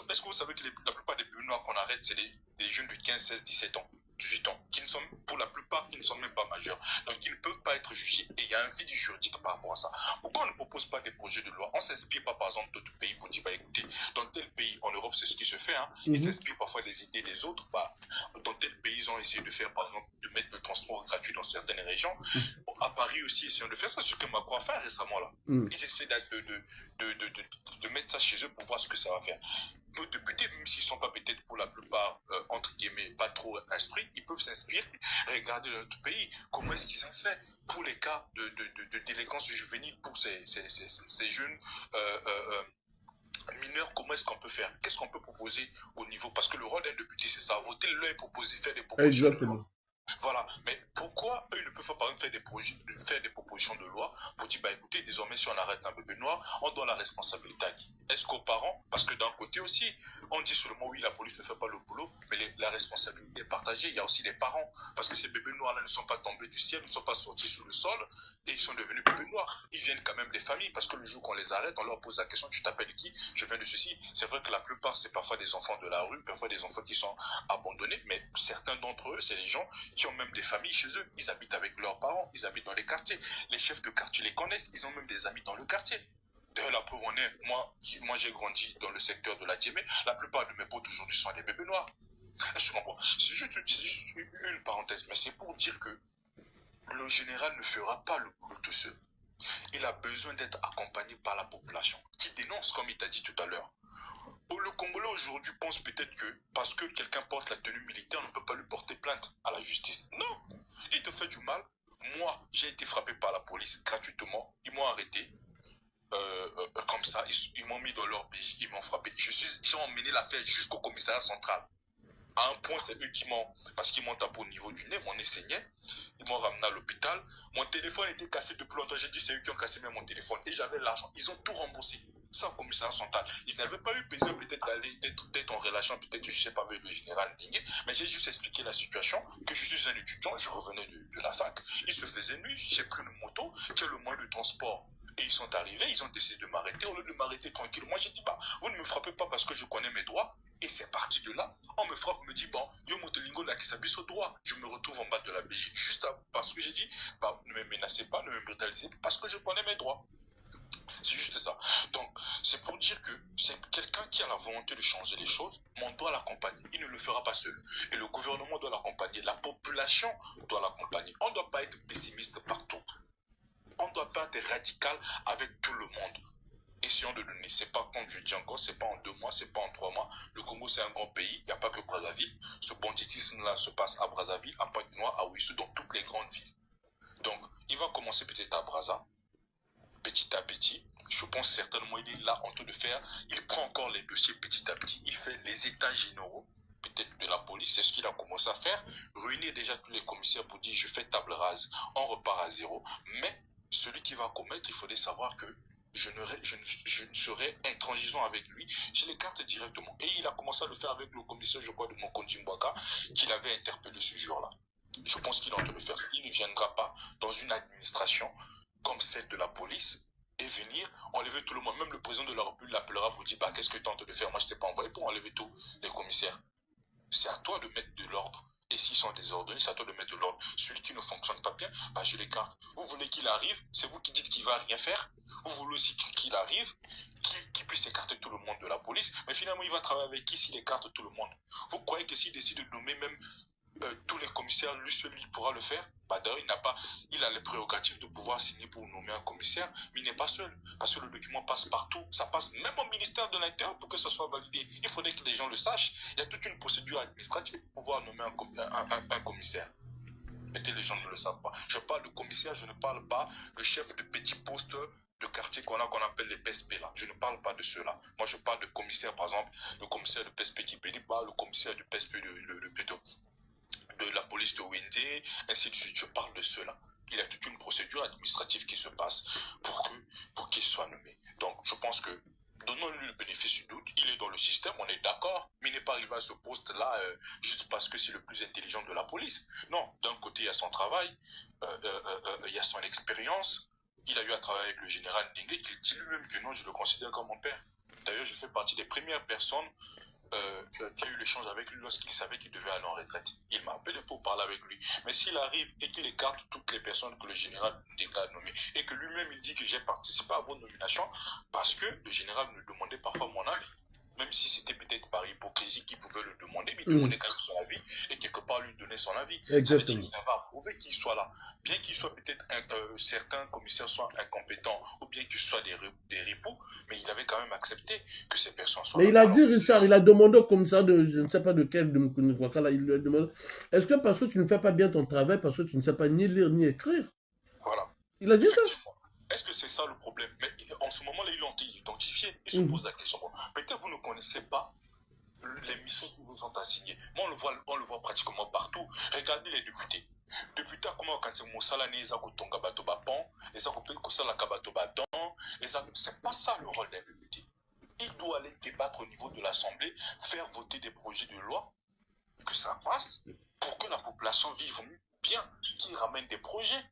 Est-ce que vous savez que la plupart des bébés noirs qu'on arrête, c'est des jeunes de 15, 16, 17 ans? 18 ans, qui ne sont, pour la plupart, qui ne sont même pas majeurs, donc qui ne peuvent pas être jugés. Et il y a un vide juridique par rapport à ça. Pourquoi on ne propose pas des projets de loi? On ne s'inspire pas, par exemple, d'autres pays pour dire, bah, écoutez, dans tel pays, en Europe, c'est ce qui se fait, hein, ils s'inspirent parfois des idées des autres. Bah, dans tel pays, ils ont essayé de faire, par exemple, de mettre le transport gratuit dans certaines régions. À Paris aussi, essayons de faire ça, ce que Macron a fait récemment, là. Ils essaient de mettre ça chez eux pour voir ce que ça va faire. Nos députés, même s'ils ne sont pas peut-être pour la plupart, entre guillemets, pas trop instruits, ils peuvent s'inspirer, regarder notre pays, comment est-ce qu'ils ont fait pour les cas de délinquance juvénile pour ces jeunes mineurs, comment est-ce qu'on peut faire? Qu'est-ce qu'on peut proposer au niveau? Parce que le rôle d'un député, c'est ça, voter le loi et proposer, faire des propositions. Exactement. Voilà, mais pourquoi eux ne peuvent pas, par exemple, faire des propositions de loi pour dire, bah écoutez, désormais, si on arrête un bébé noir, on doit la responsabilité à qui? Est-ce qu'aux parents? Parce que d'un côté aussi, on dit seulement, oui, la police ne fait pas le boulot, mais la responsabilité est partagée. Il y a aussi les parents, parce que ces bébés noirs-là ne sont pas tombés du ciel, ne sont pas sortis sur le sol, et ils sont devenus bébés noirs. Ils viennent quand même des familles, parce que le jour qu'on les arrête, on leur pose la question, tu t'appelles qui? Je viens de ceci. C'est vrai que la plupart, c'est parfois des enfants de la rue, parfois des enfants qui sont abandonnés, mais certains d'entre eux, c'est les gens qui ont même des familles chez eux. Ils habitent avec leurs parents, ils habitent dans les quartiers. Les chefs de quartier les connaissent, ils ont même des amis dans le quartier. D'ailleurs, la preuve en est, moi j'ai grandi dans le secteur de la Djémé, la plupart de mes potes aujourd'hui sont des bébés noirs. Je comprends. C'est juste une parenthèse, mais c'est pour dire que le général ne fera pas le boulot tout seul. Il a besoin d'être accompagné par la population, qui dénonce, comme il t'a dit tout à l'heure. Le Congolais aujourd'hui pense peut-être que parce que quelqu'un porte la tenue militaire, on ne peut pas lui porter plainte à la justice. Non, il te fait du mal. Moi, j'ai été frappé par la police gratuitement. Ils m'ont arrêté. Comme ça, ils m'ont mis dans leur BJ, ils m'ont frappé. J'ai emmené l'affaire jusqu'au commissariat central. À un point, c'est eux qui m'ont, parce qu'ils m'ont tapé au niveau du nez, mon nez saignait. Ils m'ont ramené à l'hôpital. Mon téléphone était cassé depuis longtemps. J'ai dit, c'est eux qui ont cassé même mon téléphone. Et j'avais l'argent. Ils ont tout remboursé. Ça, au commissariat central. Ils n'avaient pas eu besoin peut-être d'être en relation, peut-être, je ne sais pas, avec le général Ndingue, mais j'ai juste expliqué la situation, que je suis un étudiant, je revenais de la fac. Il se faisait nuit, j'ai pris une moto, qui est le moyen de transport. Et ils sont arrivés, ils ont décidé de m'arrêter. Au lieu de m'arrêter tranquille, moi j'ai dit, bah, vous ne me frappez pas parce que je connais mes droits. Et c'est parti de là. On me frappe, on me dit, bon, yo motolingo là qui s'habille au droit. Je me retrouve en bas de la Belgique juste parce que j'ai dit, bah, ne me menacez pas, ne me brutalisez pas parce que je connais mes droits. C'est juste ça. Donc, c'est pour dire que c'est quelqu'un qui a la volonté de changer les choses, mais on doit l'accompagner. Il ne le fera pas seul. Et le gouvernement doit l'accompagner. La population doit l'accompagner. On ne doit pas être pessimiste partout. On ne doit pas être radical avec tout le monde. Essayons de donner. C'est pas, comme je dis encore, c'est pas en 2 mois, c'est pas en 3 mois. Le Congo, c'est un grand pays. Il n'y a pas que Brazzaville. Ce banditisme-là se passe à Brazzaville, à Pointe-Noire, à Ouissou, dans toutes les grandes villes. Donc, il va commencer peut-être à Brazza, petit à petit. Je pense certainement il est là en train de faire. Il prend encore les dossiers petit à petit. Il fait les états généraux, peut-être de la police. C'est ce qu'il a commencé à faire. Réunir déjà tous les commissaires pour dire je fais table rase. On repart à zéro. Mais celui qui va commettre, il faudrait savoir que je ne serai intransigeant avec lui. Je l'écarte directement. Et il a commencé à le faire avec le commissaire, je crois, de Mokondi Mbouaka, qu'il avait interpellé ce jour-là. Je pense qu'il est en train de le faire. Il ne viendra pas dans une administration comme celle de la police et venir enlever tout le monde. Même le président de la République l'appellera pour dire bah, qu'est-ce que tu es en train de faire? Moi, je ne t'ai pas envoyé pour enlever tous les commissaires. C'est à toi de mettre de l'ordre. Et s'ils sont désordonnés, c'est à toi de mettre de l'ordre. Celui qui ne fonctionne pas bien, bah, je l'écarte. Vous voulez qu'il arrive? C'est vous qui dites qu'il ne va rien faire. Vous voulez aussi qu'il arrive, qu'il puisse écarter tout le monde de la police. Mais finalement, il va travailler avec qui s'il écarte tout le monde? Vous croyez que s'il décide de nommer même tous les commissaires, lui seul, il pourra le faire? Bah, d'ailleurs, il a les prérogatives de pouvoir signer pour nommer un commissaire, mais il n'est pas seul. Parce que le document passe partout. Ça passe même au ministère de l'Intérieur pour que ça soit validé. Il faudrait que les gens le sachent. Il y a toute une procédure administrative pour pouvoir nommer un commissaire. Peut-être les gens ne le savent pas. Je parle de commissaire, je ne parle pas de chef de petit poste de quartier qu'on appelle les PSP là. Je ne parle pas de ceux-là. Moi, je parle de commissaire, par exemple, le commissaire de PSP qui bénit pas, le commissaire du PSP de la police de Wende, ainsi de suite. Je parle de cela. Il y a toute une procédure administrative qui se passe pour qu'il soit nommé. Donc, je pense que, donnons-lui le bénéfice du doute, il est dans le système, on est d'accord, mais il n'est pas arrivé à ce poste-là juste parce que c'est le plus intelligent de la police. Non, d'un côté, il y a son travail, il y a son expérience, il a eu à travailler avec le général Ndingue, qui dit lui-même que non, je le considère comme mon père. D'ailleurs, je fais partie des premières personnes qui a eu l'échange avec lui lorsqu'il savait qu'il devait aller en retraite. Il m'a appelé pour parler avec lui. Mais s'il arrive et qu'il écarte toutes les personnes que le général Ndeka a nommées et que lui-même il dit que j'ai participé à vos nominations parce que le général me demandait parfois mon avis. Même si c'était peut-être par hypocrisie qu'il pouvait le demander, mais il demandait quand même son avis et quelque part lui donner son avis. Exactement. Ça veut dire qu'il n'avait approuvé qu'il soit là. Bien qu'il soit peut-être certains commissaires soient incompétents ou bien qu'ils soient des ripoux, mais il avait quand même accepté que ces personnes soient là. Mais il a dit, Richard, il a demandé au commissaire de, je ne sais pas de quel, de Mkounoukwaka, il lui a demandé, est-ce que parce que tu ne fais pas bien ton travail, parce que tu ne sais pas ni lire ni écrire? Voilà. Il a dit ça. Est-ce que c'est ça le problème? Mais en ce moment-là, ils l'ont identifié. Ils se posent la question. Peut-être vous ne connaissez pas les missions qui vous ont assignées. Moi, on le voit pratiquement partout. Regardez les députés. Députés, comment quand c'est Moussala, Neza, Kotonga, Bato, Bapan, Neza, Kosala, Kabato, Baton, c'est pas ça le rôle d'un député. Il doit aller débattre au niveau de l'Assemblée, faire voter des projets de loi, que ça passe, pour que la population vive bien, qui ramène des projets.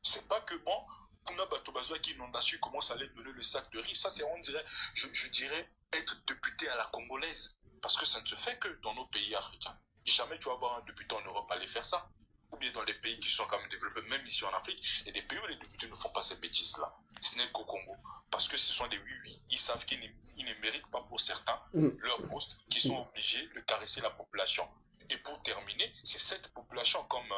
C'est pas que bon, Kuna Batobazoa qui inondation commence à aller donner le sac de riz. Ça, c'est, on dirait, je dirais, être député à la congolaise. Parce que ça ne se fait que dans nos pays africains. Jamais tu vas voir un député en Europe aller faire ça. Ou bien dans les pays qui sont quand même développés, même ici en Afrique, il y a des pays où les députés ne font pas ces bêtises-là. Ce n'est qu'au Congo. Parce que ce sont des oui-oui. Ils savent qu'ils ne méritent pas pour certains leur poste, qu'ils sont obligés de caresser la population. Et pour terminer, c'est cette population, comme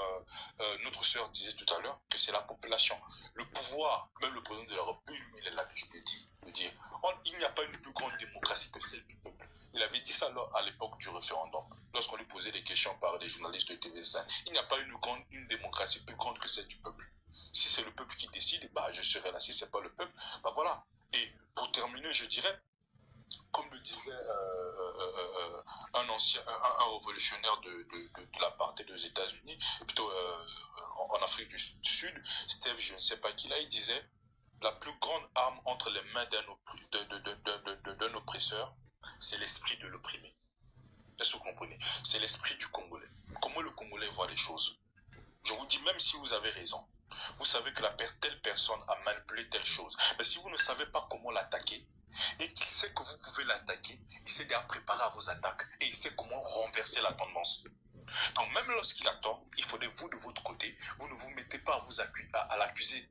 notre sœur disait tout à l'heure, que c'est la population. Le pouvoir, même le président de la République, il est l'habitude de dire il n'y a pas une plus grande démocratie que celle du peuple. Il avait dit ça à l'époque du référendum, lorsqu'on lui posait des questions par des journalistes de TV5. Il n'y a pas une démocratie plus grande que celle du peuple. Si c'est le peuple qui décide, bah, je serai là. Si ce n'est pas le peuple, bah voilà. Et pour terminer, je dirais, comme le disait un révolutionnaire de la partie des États-Unis, plutôt en Afrique du Sud, Steve, je ne sais pas qui là, il disait la plus grande arme entre les mains d'un oppresseur, c'est l'esprit de l'opprimé. Est-ce que vous comprenez? C'est l'esprit du Congolais. Comment le Congolais voit les choses? Je vous dis, même si vous avez raison, vous savez que telle personne a manipulé telle chose, mais si vous ne savez pas comment l'attaquer, et qu'il sait que vous pouvez l'attaquer, il s'est déjà préparé à vos attaques et il sait comment renverser la tendance. Donc même lorsqu'il a tort, il faudrait vous de votre côté, vous ne vous mettez pas à l'accuser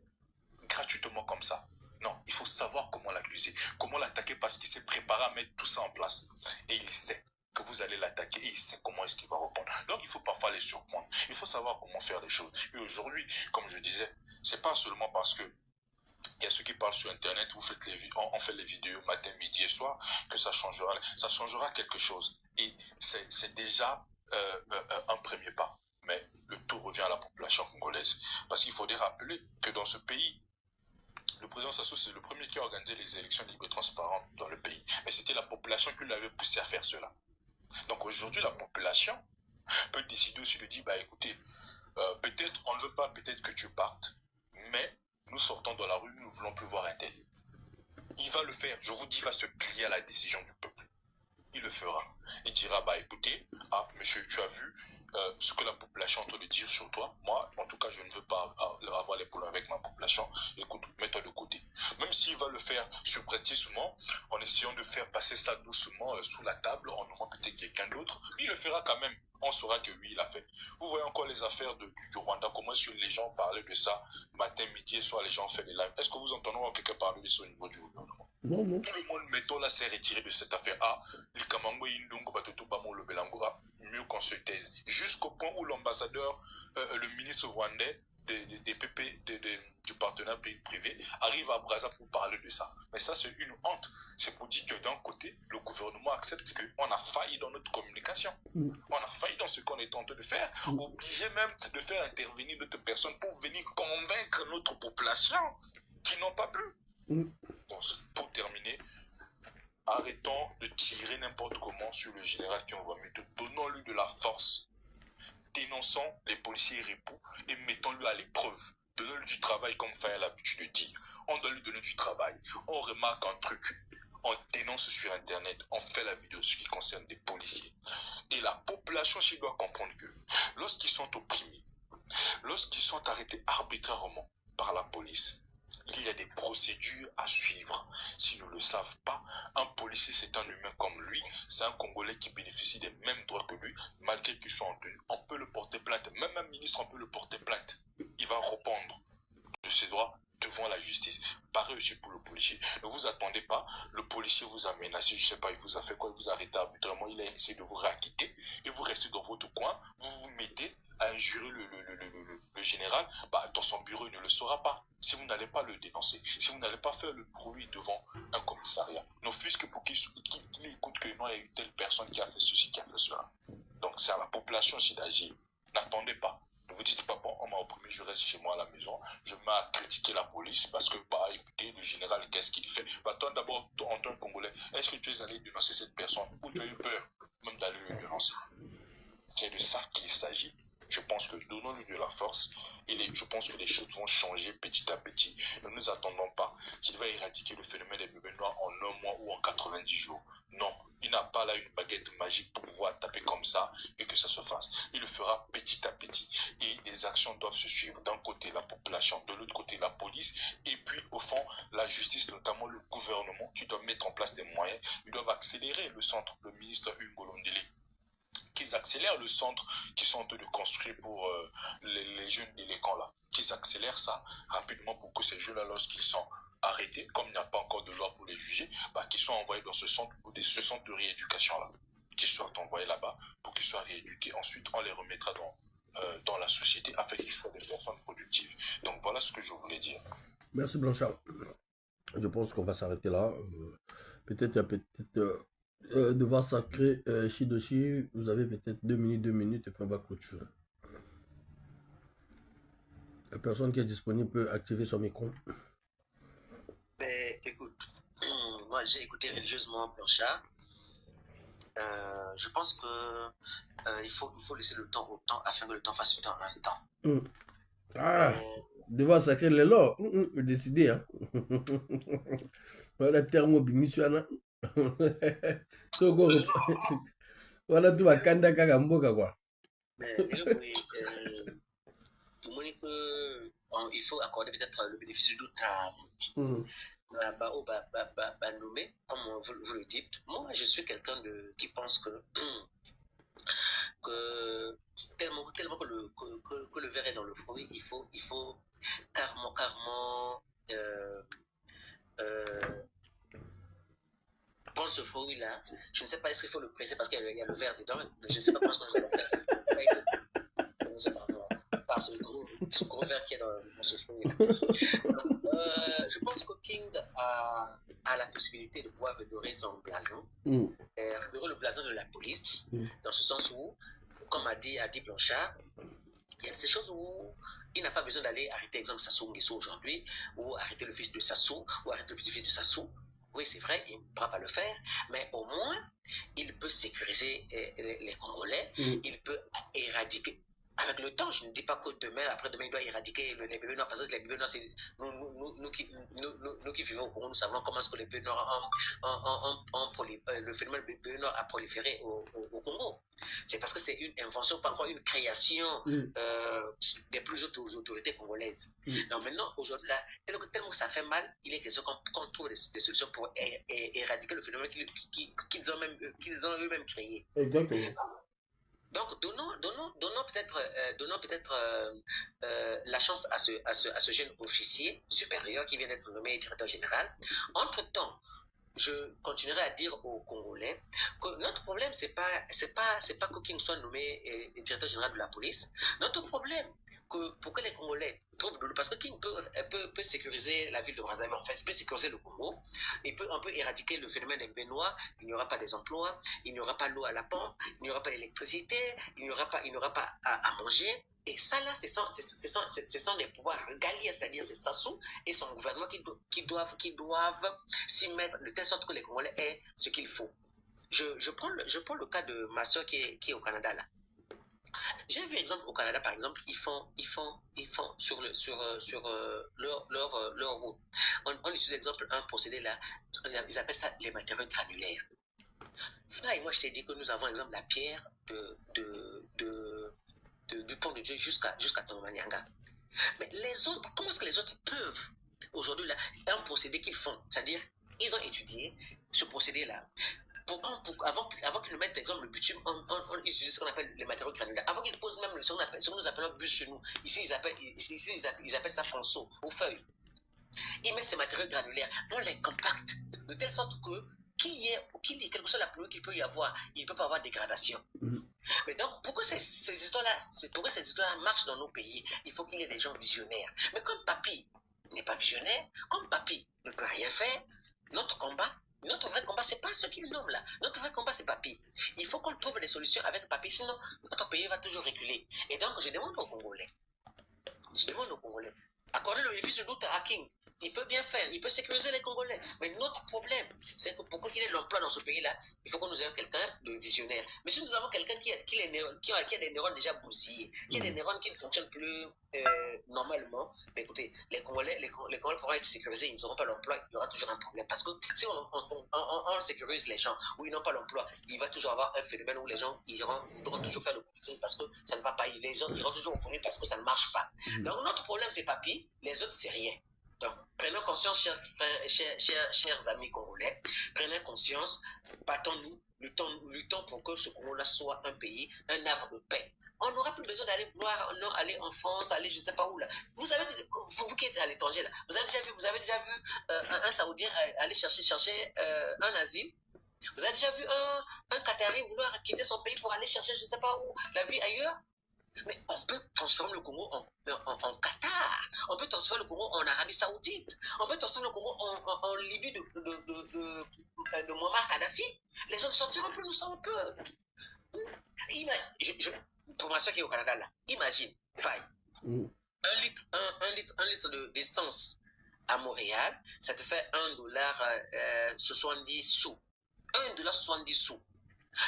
gratuitement comme ça. Non, il faut savoir comment l'accuser, comment l'attaquer parce qu'il s'est préparé à mettre tout ça en place. Et il sait que vous allez l'attaquer et il sait comment est-ce qu'il va répondre. Donc il faut parfois les surprendre. Il faut savoir comment faire les choses. Et aujourd'hui, comme je disais, c'est pas seulement parce que il y a ceux qui parlent sur Internet, on fait les vidéos matin, midi et soir, que ça changera quelque chose. Et c'est déjà un premier pas. Mais le tout revient à la population congolaise. Parce qu'il faudrait rappeler que dans ce pays, le président Sassou, c'est le premier qui a organisé les élections libres et transparentes dans le pays. Mais c'était la population qui l'avait poussé à faire cela. Donc aujourd'hui, la population peut décider aussi de dire, bah écoutez, peut-être on ne veut pas peut-être que tu partes, mais nous sortons dans la rue, nous ne voulons plus voir un tel. Il va le faire, je vous dis, il va se plier à la décision du peuple. Il le fera. Il dira, bah écoutez, monsieur, tu as vu ce que la population est en train de dire sur toi. Moi, en tout cas, je ne veux pas avoir les problèmes avec ma population. Écoute, mets-toi de côté. Même s'il va le faire subrepticement, en essayant de faire passer ça doucement sous la table, en nommant peut-être quelqu'un d'autre, il le fera quand même. On saura que oui, il a fait. Vous voyez encore les affaires du Rwanda, comment est-ce que les gens parlaient de ça, matin, midi et soir, les gens font des lives. Est-ce que vous entendez quelqu'un parler de ça au niveau du gouvernement? Non, non. Tout le monde, mettons là, s'est retiré de cette affaire. Mieux qu'on se taise. Jusqu'au point où l'ambassadeur, le ministre rwandais des PP, du partenaire privé, arrive à Brazza pour parler de ça. Mais ça, c'est une honte. C'est pour dire que d'un côté, le gouvernement accepte qu'on a failli dans notre communication. On a failli dans ce qu'on est en train de faire. Obligé même de faire intervenir d'autres personnes pour venir convaincre notre population qui n'ont pas pu. Donc, pour terminer, arrêtons de tirer n'importe comment sur le général qui envoie Mito. Donnons-lui de la force. Dénonçons les policiers ripoux et mettons-le à l'épreuve. Donnons-lui du travail comme Faye a l'habitude de dire. On doit lui donner du travail. On remarque un truc. On dénonce sur Internet. On fait la vidéo ce qui concerne des policiers. Et la population chez doit comprendre que lorsqu'ils sont opprimés, lorsqu'ils sont arrêtés arbitrairement par la police, Il y a des procédures à suivre. S'ils ne le savent pas, un policier, c'est un humain comme lui. C'est un Congolais qui bénéficie des mêmes droits que lui, malgré qu'il soit en tenue. On peut le porter plainte. Même un ministre, on peut le porter plainte. Il va répondre de ses droits devant la justice. Pareil aussi pour le policier. Ne vous attendez pas, le policier vous a menacé, je ne sais pas, il vous a fait quoi, il vous a arrêté arbitrairement, il a essayé de vous réacquitter, et vous restez dans votre coin, vous vous mettez à injurer le général, bah, dans son bureau, il ne le saura pas. Si vous n'allez pas le dénoncer, si vous n'allez pas faire le bruit devant un commissariat, ne fût-ce que pour qu'il écoute que non, il y a eu telle personne qui a fait ceci, qui a fait cela. Donc c'est à la population aussi d'agir. N'attendez pas. Ne vous dites pas, bon, on m'a opprimé, je reste chez moi à la maison, je me mets à critiquer la police parce que, bah, écoutez, le général, qu'est-ce qu'il fait? Bah, toi, d'abord, en tant que Congolais, est-ce que tu es allé dénoncer cette personne ou tu as eu peur même d'aller le dénoncer? C'est de ça qu'il s'agit. Je pense que donnons-lui de la force et je pense que les choses vont changer petit à petit. Ne nous attendons pas qu'il va éradiquer le phénomène des bébés noirs en un mois ou en 90 jours. Non, il n'a pas là une baguette magique pour pouvoir taper comme ça et que ça se fasse. Il le fera petit à petit. Et des actions doivent se suivre. D'un côté, la population, de l'autre côté, la police. Et puis, au fond, la justice, notamment le gouvernement, qui doit mettre en place des moyens. Ils doivent accélérer le centre, le ministre Hugo Londélé, qu'ils accélèrent le centre qu'ils sont en train de construire pour les jeunes délinquants là. Qu'ils accélèrent ça rapidement pour que ces jeunes-là, lorsqu'ils sont arrêtés, comme il n'y a pas encore de loi pour les juger, bah, qu'ils soient envoyés dans ce centre de rééducation là. Qu'ils soient envoyés là-bas pour qu'ils soient rééduqués. Ensuite, on les remettra dans la société afin qu'ils soient des personnes productives. Donc voilà ce que je voulais dire. Merci Blanchard. Je pense qu'on va s'arrêter là. Peut-être il y a peut-être devoir sacrer Shidoshi. Vous avez peut-être 2 minutes et puis on va clôturer. La personne qui est disponible peut activer son micro. Mais écoute, moi j'ai écouté religieusement Blanchard. Je pense que il faut laisser le temps au temps afin que le temps fasse le temps en même temps. Ah, devoir sacrer les lois. Décider. Hein. Voilà, terme bimisuana. Togo. Voilà, tout va kanda kaka mboka quoi. Mais tout le monde peut, il faut accorder peut-être le bénéfice du doute à nommé, comme vous le dites. Moi, je suis quelqu'un qui pense que tellement que le verre est dans le fruit, il faut carrément prendre ce fruit-là. Je ne sais pas, est-ce qu'il faut le presser parce qu'il y a le verre dedans, mais je ne sais pas comment nous allons faire. Par ce gros verre qui est dans ce fruit-là. Je pense que King a la possibilité de pouvoir redorer son blason, redorer le blason de la police, dans ce sens où, comme a dit Blanchard, il y a ces choses où il n'a pas besoin d'aller arrêter, exemple, Sassou Nguesso aujourd'hui, ou arrêter le fils de Sassou, ou arrêter le petit-fils de Sassou. Oui, c'est vrai, il ne pourra pas le faire, mais au moins, il peut sécuriser les Congolais, il peut éradiquer. Avec le temps, je ne dis pas que demain, après-demain, il doit éradiquer les bébés noirs, parce que les bébés noirs, c'est nous qui vivons au Congo, nous savons comment est-ce que les bébés noirs le phénomène des bébés noirs a proliféré au Congo. C'est parce que c'est une invention, pas encore une création des plus hautes autorités congolaises. Donc maintenant, aujourd'hui, là, tellement que ça fait mal, il est question qu'on trouve des solutions pour éradiquer le phénomène qu'ils ont eux-mêmes créé. Exactement. Donc, donnons peut-être la chance à ce jeune officier supérieur qui vient d'être nommé directeur général. Entre-temps, je continuerai à dire aux Congolais que notre problème, c'est pas que King soit nommé directeur général de la police. Notre problème, pour que les Congolais trouvent de l'eau, parce que King peut sécuriser la ville de Brazzaville, en fait, peut sécuriser le Congo, on peut éradiquer le phénomène des Bénois, il n'y aura pas des emplois, il n'y aura pas l'eau à la pompe, il n'y aura pas d'électricité, il n'y aura pas à manger. Et ça, là, ce sont des pouvoirs régaliens, c'est-à-dire c'est Sassou et son gouvernement qui doivent s'y mettre de telle sorte que les Congolais aient ce qu'il faut. Je prends le cas de ma soeur qui est au Canada, là. J'ai vu exemple au Canada, par exemple, ils font sur leur route. On utilise exemple un procédé là, ils appellent ça les matériaux granulaires. Ça, et moi je t'ai dit que nous avons exemple la pierre du pont de Dieu jusqu'à Tomanianga. Mais les autres, comment est-ce que les autres peuvent aujourd'hui, là, un procédé qu'ils font, c'est-à-dire, ils ont étudié ce procédé-là. Avant qu'ils le mettent, par exemple, le bitume, ils utilisent ce qu'on appelle les matériaux granulaires. Avant qu'ils posent même ce que nous appelons bus chez nous, ici, ils appellent ça ponceau, aux feuilles. Ils mettent ces matériaux granulaires, on les compacte, de telle sorte que qu'il y ait quelle que soit la pluie qu'il peut y avoir, il ne peut pas avoir dégradation. Mais donc, pourquoi ces histoires-là marchent dans nos pays? Il faut qu'il y ait des gens visionnaires. Mais comme Papy n'est pas visionnaire, comme Papy ne peut rien faire, notre vrai combat, c'est pas ce qu'il nomme là. Notre vrai combat, c'est Papy. Il faut qu'on trouve des solutions avec Papy, sinon notre pays va toujours reculer. Et donc, je demande aux Congolais, accorder le bénéfice de doute à King. Il peut bien faire, il peut sécuriser les Congolais. Mais notre problème, c'est que pour qu'il y ait de l'emploi dans ce pays-là, il faut que nous ayons quelqu'un de visionnaire. Mais si nous avons quelqu'un qui a des neurones déjà bousillés, qui a des neurones qui ne fonctionnent plus normalement, mais écoutez, les Congolais pourront être sécurisés, ils n'auront pas l'emploi, il y aura toujours un problème. Parce que si on sécurise les gens où ils n'ont pas l'emploi, il va toujours avoir un phénomène où les gens devront toujours faire le politisme parce que ça ne va pas. Les gens iront toujours au fourni parce que ça ne marche pas. Donc notre problème, c'est Papy, les autres, c'est rien. Donc, prenons conscience, chers amis congolais, prenez conscience, battons-nous, luttons pour que ce Congo-là soit un pays, un havre de paix. On n'aura plus besoin d'aller aller en France, aller je ne sais pas où là. Vous qui êtes à l'étranger là, vous avez déjà vu un Saoudien aller chercher un asile. Vous avez déjà vu un Qatari vouloir quitter son pays pour aller chercher je ne sais pas où la vie ailleurs. Mais on peut transformer le Congo en Qatar, on peut transformer le Congo en Arabie Saoudite, on peut transformer le Congo en Libye de Muammar Kadhafi. Les gens ne sortiront plus, nous sommes peu. Pour ma soeur qui est au Canada, là, imagine, faille. Un litre d'essence à Montréal, ça te fait $1,70 sous. $1,70.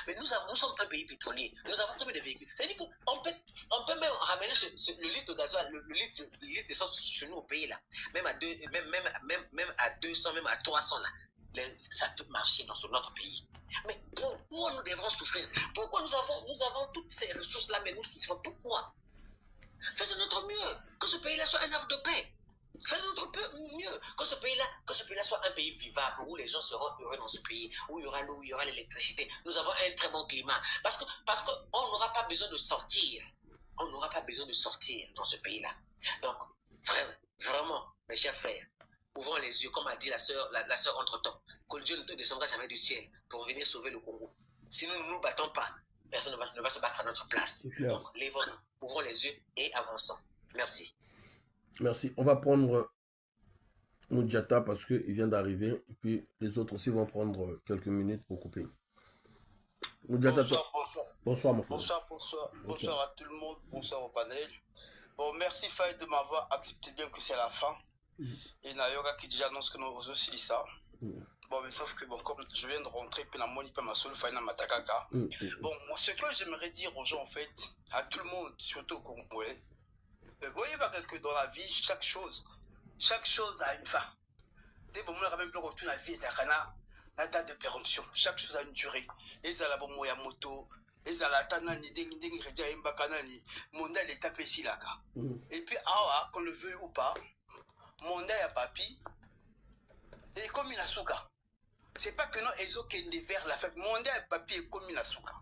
Mais nous sommes un pays pétrolier. Nous avons très de véhicules. C'est-à-dire qu'on peut même ramener le litre de gasoil, le litre d'essence chez nous au pays là. Même à 200, même à 300 là. Ça peut marcher dans notre pays. Mais pourquoi nous devons souffrir? Pourquoi nous avons toutes ces ressources-là, mais nous souffrons? Pourquoi? Faisons notre mieux. Que ce pays-là soit un havre de paix. Faisons notre mieux. Que ce pays-là soit un pays vivable, où les gens seront heureux dans ce pays, où il y aura l'eau, où il y aura l'électricité. Nous avons un très bon climat. Parce qu'on n'aura pas besoin de sortir. On n'aura pas besoin de sortir dans ce pays-là. Donc, vraiment, mes chers frères, ouvrons les yeux, comme a dit la sœur entre-temps, que Dieu ne descendra jamais du ciel pour venir sauver le Congo. Si nous ne nous battons pas, personne ne va se battre à notre place. Donc, lèvons-nous, ouvrons les yeux et avançons. Merci. Merci. On va prendre Moudjata parce qu'il vient d'arriver. Et puis les autres aussi vont prendre quelques minutes pour couper. Moudjata, bonsoir mon frère. Bonsoir à tout le monde. Bonsoir au panel. Bon, merci Faye de m'avoir accepté bien que c'est la fin. Et Nayoga qui déjà annonce que nous aussi dit ça. Bon, mais sauf que bon, comme je viens de rentrer, puis la moni pas ma seule Faye na matakaka. Bon, moi, ce que j'aimerais dire aux gens en fait, à tout le monde, surtout aux Congolais. Vous voyez pas que dans la vie, chaque chose a une fin. Dès que vous avez même retour la vie, c'est la date de péremption. Chaque chose a une durée. Et ça la bon moya moto, et ça la tanani dingi redia imba kanani, monda l'étape ici là. Et puis qu'on le veuille ou pas, monda ya papi, et comme il a souka. C'est pas que non, ils ont qu'un vers la fête. Monda ya papi est comme il a souka.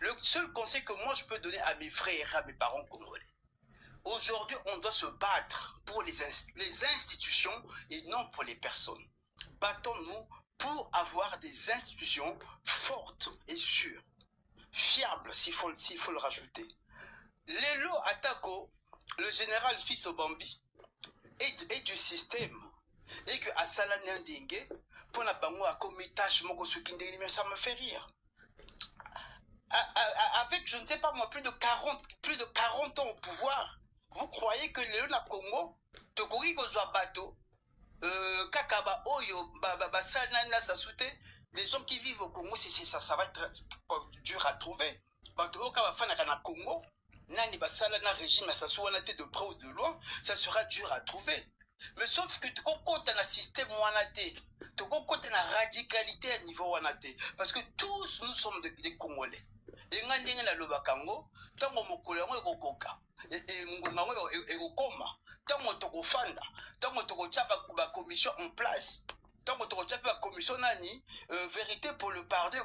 Le seul conseil que moi je peux donner à mes frères et à mes parents congolais. Aujourd'hui, on doit se battre pour les institutions et non pour les personnes. Battons-nous pour avoir des institutions fortes et sûres, fiables s'il faut le rajouter. Lelo Atako, le général Fiso Bambi, est du système. Et que Asala Nyandingue, pour la bango à comitage, mais ça me fait rire. Avec, je ne sais pas moi, plus de 40 ans au pouvoir, vous croyez que le Congo, Tokori Kozwa Bato, Kakaba Oyo, Basalana Sasute, les gens qui vivent au Congo, ça va être dur à trouver. Bato Kabafana Congo, Nani Basalana régime, ça soit de près ou de loin, ça sera dur à trouver. Mais sauf que tu comptes un système wanate, tu comptes une radicalité à niveau wanate, parce que tous nous sommes des Congolais. Et nga ndenge na loba kango tango mokolo yango ekokoka e ngonga yango ekokoma tant que tu fanda, tant que tu as la commission en place, tant que tu as la commission nani, vérité pour le pardon,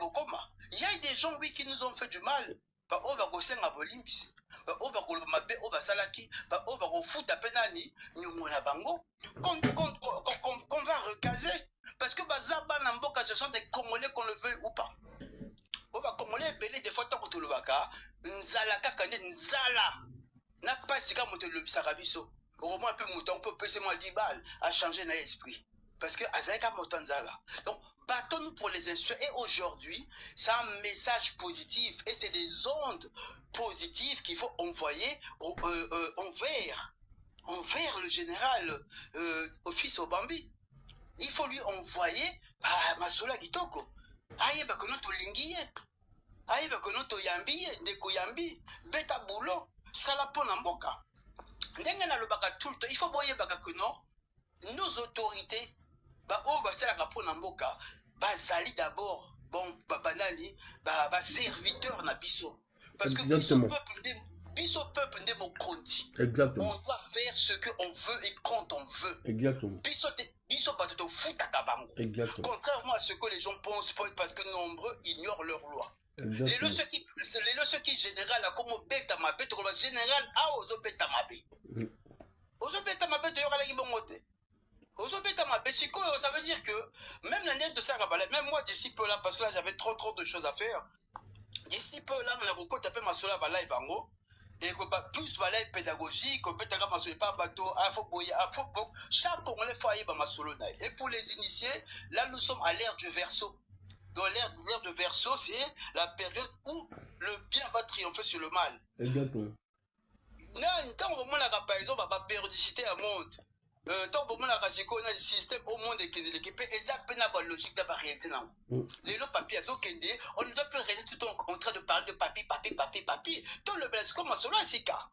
il y a des gens oui, qui nous ont fait du mal. On va gosser à Bolimbis, on va golomabé, on va salaki, on va foutre à penani, nous la bango, qu'on va recaser. Parce que Bazaba Namboka, ce sont des Congolais qu'on le veut ou pas. On va Congolais belé des fois tant que tu le baka, Nzala kakane Nzala. N'a pas si quand tu le sarabiso. Au moins un peu mouton, on peut passer moi 10 balles à changer l'esprit. Parce que Azaka Motanzala. Donc, battons-nous pour les instruire. Et aujourd'hui, c'est un message positif. Et c'est des ondes positives qu'il faut envoyer envers le général Office Obambi. Il faut lui envoyer Masola Gitoko. Aïe, bakonoto lingiye. Aïe, bakonoto yambiye. Ndeko yambi. Beta boulot. Salapo namboka. Ndenga na lobaka tout le temps. Il faut boyer baka que non. Nos autorités, bazali d'abord, bon, banani, serviteur na biso. Parce que biso peuple de mon conti. Exactement. On doit faire ce qu'on veut et quand on veut. Exactement. Biso pas de foot à kabango. Exactement. Contrairement à ce que les gens pensent, parce que nombreux ignorent leurs lois. Les lois ceux qui général comme beta ma bête comme général a aux beta ma bête. Aux beta ma bête de yora la gibongote. Ça veut dire que même la net de Sarabala, même moi d'ici peu là, parce que là j'avais trop de choses à faire. D'ici peu là, on a beaucoup tapé ma sola bala et vango. Et plus bala pédagogique, on peut taper ma sola pas bateau, chaque Congolais faut aller ma solo. Et pour les initiés, là nous sommes à l'ère du verseau. Dans l'ère du verseau, c'est la période où le bien va triompher sur le mal. Exactement. Non, tant au moment là, par exemple, la périodicité à monde. Tant pour moi la rasiko on a le système au monde qui est l'équipe et ça peine à la logique de la réalité non. Les lots papiers à Zokende, on ne doit plus rester tout le temps en train de parler de papier. Tant le blesse comme solo sika.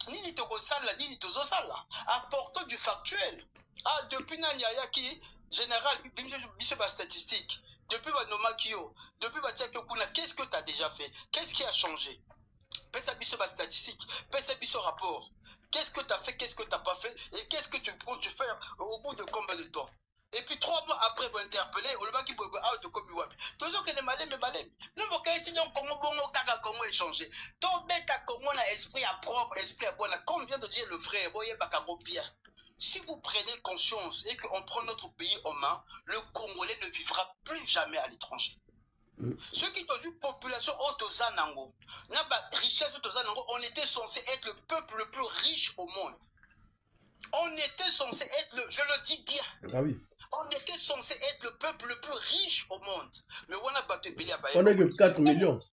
Ni ni toko sala ni tozo sala. Apportons du factuel. Ah depuis Nanyaya qui général biso ba statistique. Depuis ba Nomakio, depuis ba Tiakio Kuna, qu'est-ce que tu as déjà fait? Qu'est-ce qui a changé? Pesa biso ba statistique, pesa biso rapport. Qu'est-ce que tu as fait, qu'est-ce que tu n'as pas fait, et qu'est-ce que tu comptes faire au bout de combien de temps? Et puis 3 mois après, vous interpellez, on le va qui peut out de comme il toujours que les malais, mais malais. Nous, on va essayer comment comment échanger. Ton bête à comment on a esprit à propre, esprit à bon, comme vient de dire le frère, voyez, bien. Si vous prenez conscience et qu'on prend notre pays en main, le Congolais ne vivra plus jamais à l'étranger. Ceux qui ont une population autozanango, richesse autozanango, on était censé être le peuple le plus riche au monde. On était censé être je le dis bien. Ah oui. On était censé être le peuple le plus riche au monde. Mais on a battu on est que 4 millions.